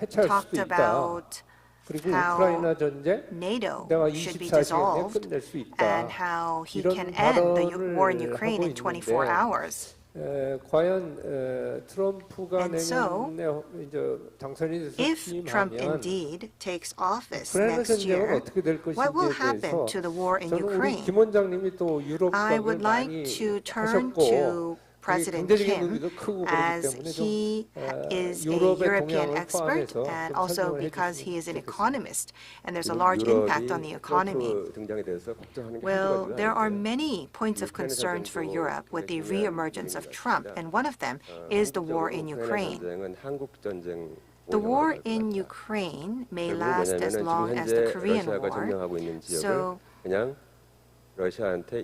해체할 talked 수도 있다. about 그리고 how 우크라이나 전쟁 NATO 내가 should be 24시간에 dissolved 끝낼 수 있다. and how he 이런 can end the war in 발언을 Ukraine 하고 in 24 있는데 hours. 과연 트럼프가 And so, 내년에 이제 당선이 돼서 If Trump 취임하면 indeed takes office 우크라이나 next 전쟁은 year, 어떻게 될 what will 것인지에 happen 대해서 to the war in 저는 우리 Ukraine? 김 원장님이 또 유럽 I 가을 would like 많이 to turn 하셨고 to President 경제적인 Kim, 의미도 크고 그렇기 as 때문에 he 좀 is a 유럽의 European 동향을 expert 포함해서 and 좀 also 설명을 because 해주시면 he is an 좋겠습니다. economist and there's a large impact on the economy. 등장에 대해서 걱정하는 게 Well, 한두 there 가지가 are 아닌데요. many points of concern for Europe with the re-emergence of Trump, and one of them is the war in Ukraine. 전쟁은 한국 전쟁 The war in Ukraine may last as long as the Korean 러시아가 War, 점령하고 있는 지역을 so 그냥 러시아한테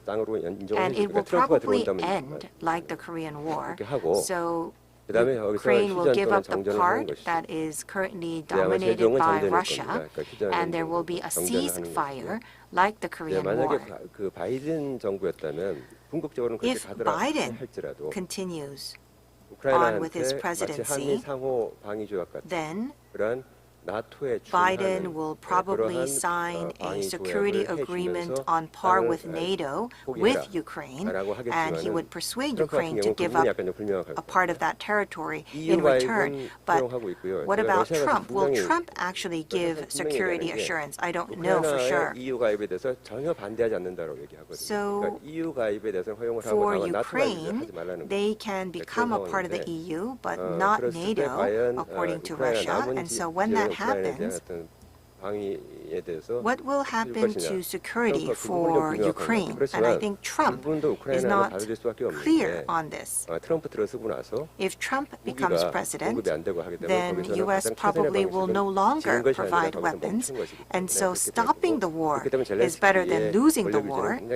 땅으로 인정을 and it will 해주니까 트럼프가 probably 들어온다면 end like the Korean War. 그렇게 하고 So 그다음에 여기서 Ukraine will 10년 give 동안 up the 정전을 하는 part 것이죠. that is currently 그래야만 dominated 최종은 by 정전일 Russia, 겁니다. 그러니까 휴전 and there will be a 정전을 하는 ceasefire 것이고요. like the Korean 만약에 War. 그 바이든 정부였다면 궁극적으로는 그렇게 If 가더라 Biden 할지라도 continues 우크라이나한테 with his 마치 presidency, 한미 상호 방위 조약 같은 then 그런 Biden will probably sign a security agreement on par with NATO with Ukraine, and he would persuade Ukraine to give up a part of that territory in return. But what about Trump? Will Trump actually give security assurance? I don't know for sure. So for Ukraine, they can become a part of the EU, but not NATO, according to Russia. And so when that happens, what will happen to security for Ukraine? And I think Trump is not clear on this. If Trump becomes president, then U.S. probably will no longer provide weapons. And so stopping the war is better than losing the war. And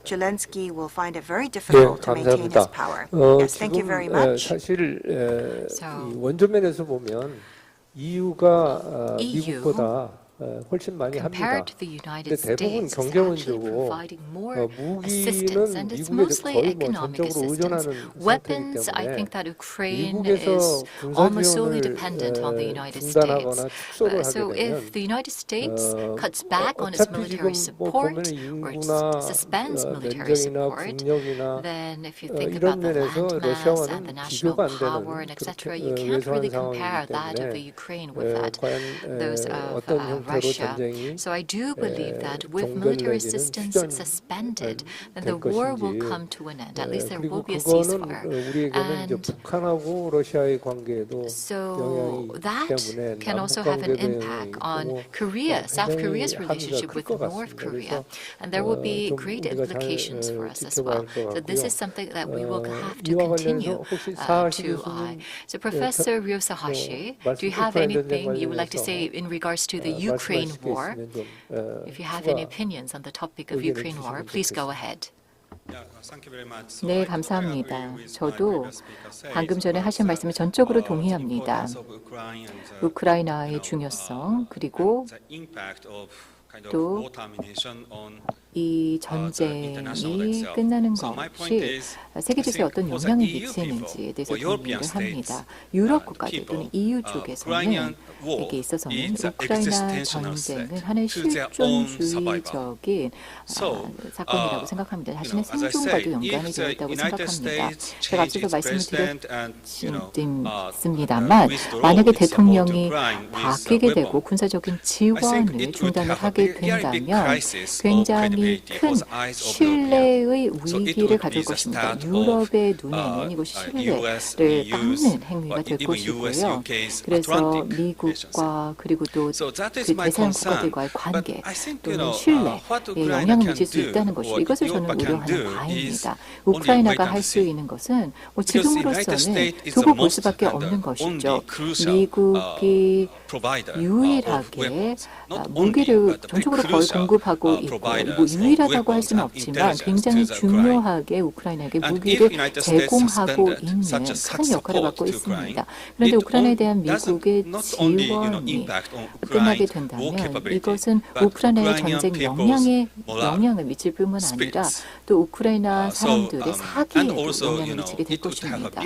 Zelensky will find it very difficult to maintain his power. Yes, thank you very much. 사실 원조면에서 보면 EU가 미국보다 훨씬 많이 합니다. compared to the United 근데 대부분 States, is 경제원조고 actually providing more 무기는 assistance, and it's 미국에 mostly 거의 economic 전적으로 assistance. 의존하는 상태이기 Weapons, I 때문에 think that Ukraine 미국에서 is 군사 almost solely 지원을 dependent on the United 중단하거나 States. 축소를 하게 So if 되면 the United States cuts back on its 어차피 military 지금 support 보면 or 인구나 suspends military 면적이나 support, 국력이나 then if you think 이런 about the 면에서 landmass and 러시아와는 the national 비교가 안 power and 되는 etc., 그렇게 you can't really 왜소한 compare 상황이기 that of the 때문에 Ukraine with that those of 어떤 형태로 Russia. 전쟁이 So I do believe that with military assistance suspended, then the war will come to an end. At least there will 그리고 be a 그거는 ceasefire. 우리에게는 이제 And 북한하고 러시아의 관계에도 so 영향이 that 때문에 can 남북 also have an 관계도 impact 영향이 on 있고 Korea, South Korea's 굉장히 relationship 함의가 with 클 것 North 같습니다. Korea. 그래서 And there will be 좀 great 우리가 잘 implications for us as 지켜봐야 well. 할 것 So this 같고요. is something that we will have to 이와 continue 관련해서 혹시 사하시 to eye. So Professor Ryo Sahashi, do you have anything you would like to say in regards to the Ukraine war? If you have any opinions on the topic of Ukraine war, please go ahead. 네, 감사합니다. 저도 방금 전에 하신 말씀에 전적으로 동의합니다. 우크라이나의 중요성, 그리고 또 이 전쟁이 끝나는 것이 세계 질서에 어떤 영향을 미치는지에 대해서 고민을 합니다. 유럽 국가들 또는 EU 쪽에서는 이게 있어서는 우크라이나 전쟁은 하나의 실존주의적인 사건이라고 생각합니다. 자신의 생존과도 연관이 되어 있다고 생각합니다. 제가 앞서도 말씀을 드렸습니다만 만약에 대통령이 바뀌게 되고 군사적인 지원을 중단을 하게 된다면 굉장히 큰 신뢰의 위기를 가져올 것입니다. 유럽의 눈에는 이것이 신뢰를 깎는 행위가 될 것이고요. 그래서 미국과 그리고 또 그 대사형 국가들과의 관계 또는 신뢰에 영향을 미칠 수 있다는 것이죠. 이것을 저는 우려하는 바입니다. 우크라이나가 할 수 있는 것은 지금으로서는 두고 볼 수밖에 없는 것이죠. 미국이 유일하게 무기를 전적으로 거의 공급하고 있고 뭐 유일하다고 할 수는 없지만 굉장히 중요하게 우크라이나에게 무기를 제공하고 있는 큰 역할을 맡고 있습니다. 그런데 우크라이나에 대한 미국의 지원이 끝나게 된다면 이것은 우크라이나의 전쟁 영향을 미칠 뿐만 아니라 또 우크라이나 사람들의 사기에도 영향을 미치게 될 것입니다.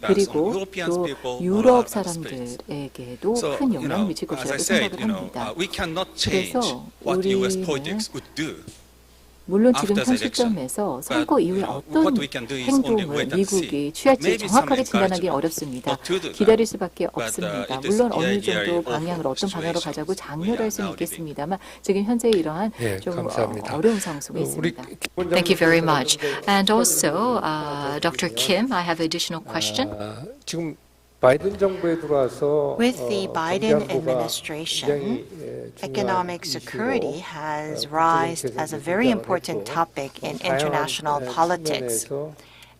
그리고 또 유럽 사람들에게도 큰 영향을 미칠 것이라고 생각을 합니다. 그래서 우리는 물론 지금 현 시점에서 선거 이후에 어떤 행동을 미국이 취할지 정확하게 진단하기 어렵습니다. 기다릴 수밖에 없습니다. 물론 어느 정도 방향을 어떤 방향으로 가자고 장려를 할 수는 있겠습니다만 지금 현재 이러한 좀 어려운 상황 속에 있습니다. Thank you very much. And also, Dr. Kim, I have an additional question. 지금 바이든 정부에 들어와서 With the Biden administration, economic security has risen as a very important topic in international politics.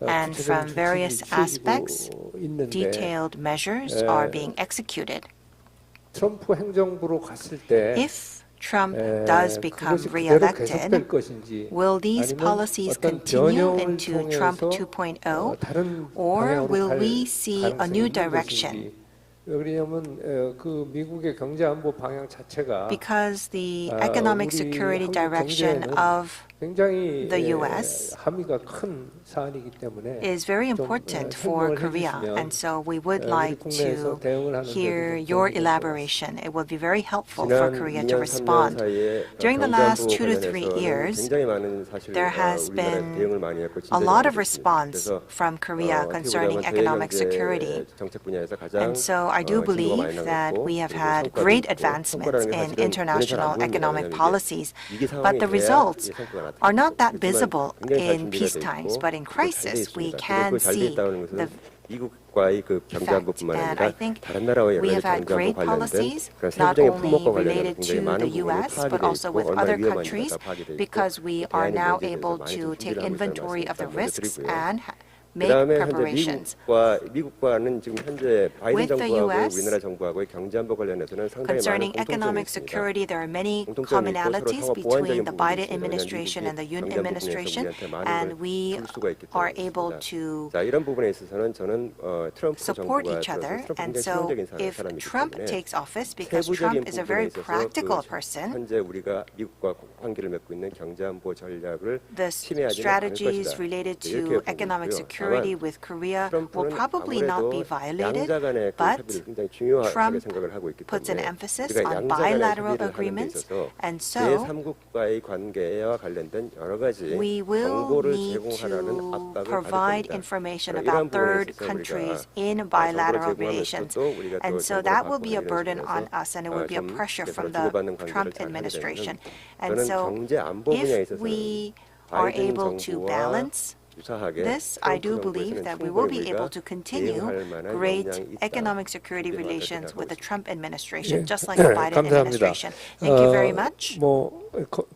And from various aspects, detailed measures are being executed. 트럼프 행정부로 갔을 때 If Trump does become re-elected, will these policies continue into Trump 2.0, or will we see a new direction? 왜냐하면 그 미국의 경제 안보 방향 자체가 Because the economic security direction of 굉장히 the U.S. 함의가 큰 사안이기 때문에 is very important for Korea, and so we would like to hear your elaboration. It will be very helpful for Korea to respond. During the last 2 to 3 years, there has been a lot of response from Korea concerning economic security. And so I do believe that we have had great advancements in international economic policies, but the results are not that visible in peace times, but in crisis we can see the effect. And I think we have had great policies, not only related to the U.S., but also with other countries, because we are now able to take inventory of the risks and make preparations. 미국과는 지금 현재 바이든 With the 정부하고 US, 우리나라 정부하고의 경제 안보 관련해서는 상당히 많은 Concerning 공통점이 economic 있습니다. security, there are many 공통점이 있고 서로 commonalities 상호 보완적인 between the 부분이 Biden 있습니다. administration and the Yoon 경제 administration, 부분에서 우리한테 많은 and 걸 we 줄 수가 있기 are 때문에 able 그렇습니다. to 자, 이런 부분에 있어서는 저는 트럼프 support 정부가 each other. 트럼프 And 굉장히 so 실용적인 if 사람이기 Trump 때문에 takes office, because 세부적인 Trump is a very 부분에 있어서 practical 그 person, 현재 우리가 미국과 관계를 맺고 있는 경제 안보 전략을 the 침해하지 않을 strategies 것이다. related 이렇게 to 보고 economic 있고요. security 다만 with Korea will 트럼프는 probably not be 아무래도 violated, 양자 간의 그 but 협의를 굉장히 중요하게 Trump 생각을 하고 있기 puts an 때문에 emphasis 우리가 on 양자 간의 bilateral 협의를 하는 데 agreements, 있어서 and so 제3국과의 관계와 관련된 여러 가지 we will 정보를 need 제공하라는 to 압박을 받을 provide 겁니다. information 이러한 about 부분에 third 있어서 countries 우리가 in 정보를 bilateral 제공하면서도 relations. 또 우리가 또 And so 정보를 that will 받고 be a 이런 burden 식으로 on 해서 us, and it will be a 좀 pressure 서로 from the 주고받는 관계를 Trump 잘 하게 administration. 되면은 And 저는 so 경제 안보 분야에 if 있어서는 we are 바이든 able to 정부와 balance 유사하게 this, I do 트럼프 believe 정부에서는 that we will be 충분히 able 우리가 to continue 대응할 만한 great 역량이 있다. economic security 이렇게 relations 생각하고 with the 있습니다. Trump administration, just like the Biden 감사합니다. administration. Thank you very much. 뭐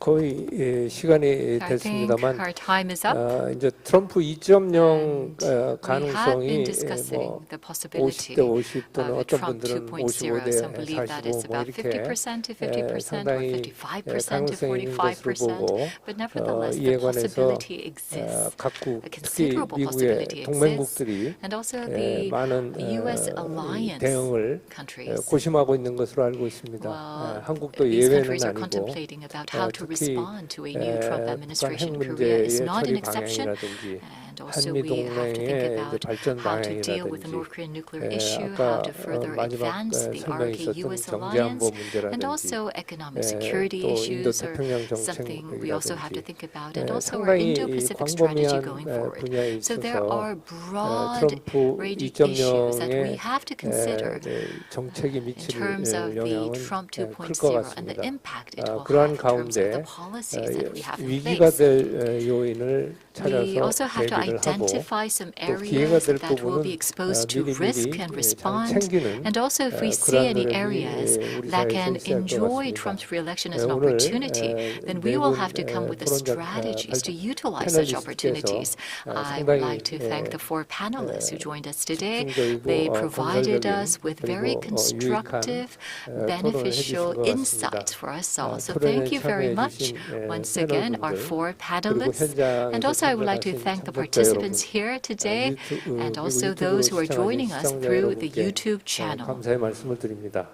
거의 시간이 I think 됐습니다만 our time is up. 이제 트럼프 2.0 We have 가능성이 been 뭐 discussing the 50대 possibility 50 또는 of 어떤 Trump 분들은 2.0. 55대 Some believe that it's 45 뭐 about 이렇게 50% to 50% or 상당히 55% to 가능성이 있는 것으로 45%. 보고 But nevertheless, 이에 the 관해서 possibility exists. 각국 A 특히 considerable 미국의 possibility exists. 동맹국들이 And also the 많은 U.S. alliance 대응을 countries. 고심하고 있는 것으로 알고 있습니다. Well, 한국도 these 예외는 countries are 아니고 contemplating about how to 특히 respond to a new Trump 북한 핵 administration. Korea is 문제의 not an 처리 exception. 방향이라든지 And also 한미 we have to think 동맹의 이제 about 발전 how to deal with the 방향이라든지 North Korean nuclear issue, how 아까 to further 마지막 advance the 설명에 있었던 RK-US 경제 안보 alliance, and 문제라든지 also economic security 또 인도 issues are 태평양 something we also have to 정책이라든지 think about, and also our 상당히 Indo-Pacific strategy 광범위한 going forward. 분야에 So there 있어서 are broad 트럼프 ranging issues that we 2.0의 have to consider 정책이 in 미칠 terms of the 영향은 Trump 클 것 2.0 and the 같습니다. impact it will have 그러한 in terms of 가운데 the policies that we have in 위기가 place. 될 요인을 We also 찾아서 have to 대비를 하고 identify some 또 기회가 areas 될 that will be 부분은 exposed to risk and 미리미리 잘 respond. 챙기는 And also if we see 그러한 any 노력이 areas 우리 that 사회에서 can 있어야 할 것 enjoy 같습니다. Trump's re-election as an 오늘 opportunity, then we will have to come with the strategies to utilize such opportunities. I would like to thank the 4 panelists who joined us today. They provided us with very constructive, beneficial insights for us all. So thank you very much once again, our 4 panelists. And also I would like to thank the participants here today and also those who are joining us through the YouTube channel. 감사의 말씀을 드립니다.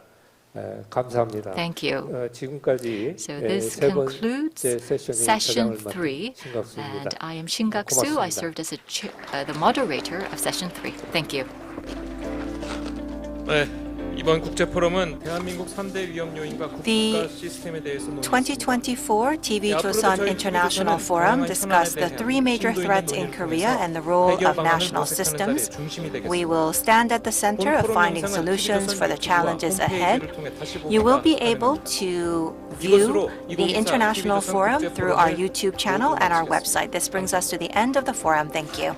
감사합니다. Thank you. 지금까지 So this 세 concludes 번째 세션의 session 차장을 3, 맡은 신각수입니다. and I am Shin Gak-soo. I 고맙습니다. served as the moderator of session 3. Thank you. 네, 이번 국제 포럼은 대한민국 3대 위협 요인과 국가 시스템에 대해서 논의했습니다. 2024 TV조선 International Forum discussed the 3 major threats in Korea and the role of national systems. We will stand at the center of finding solutions for the challenges ahead. You will be able to view the International Forum through our YouTube channel and our website. This brings us to the end of the forum. Thank you.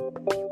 네.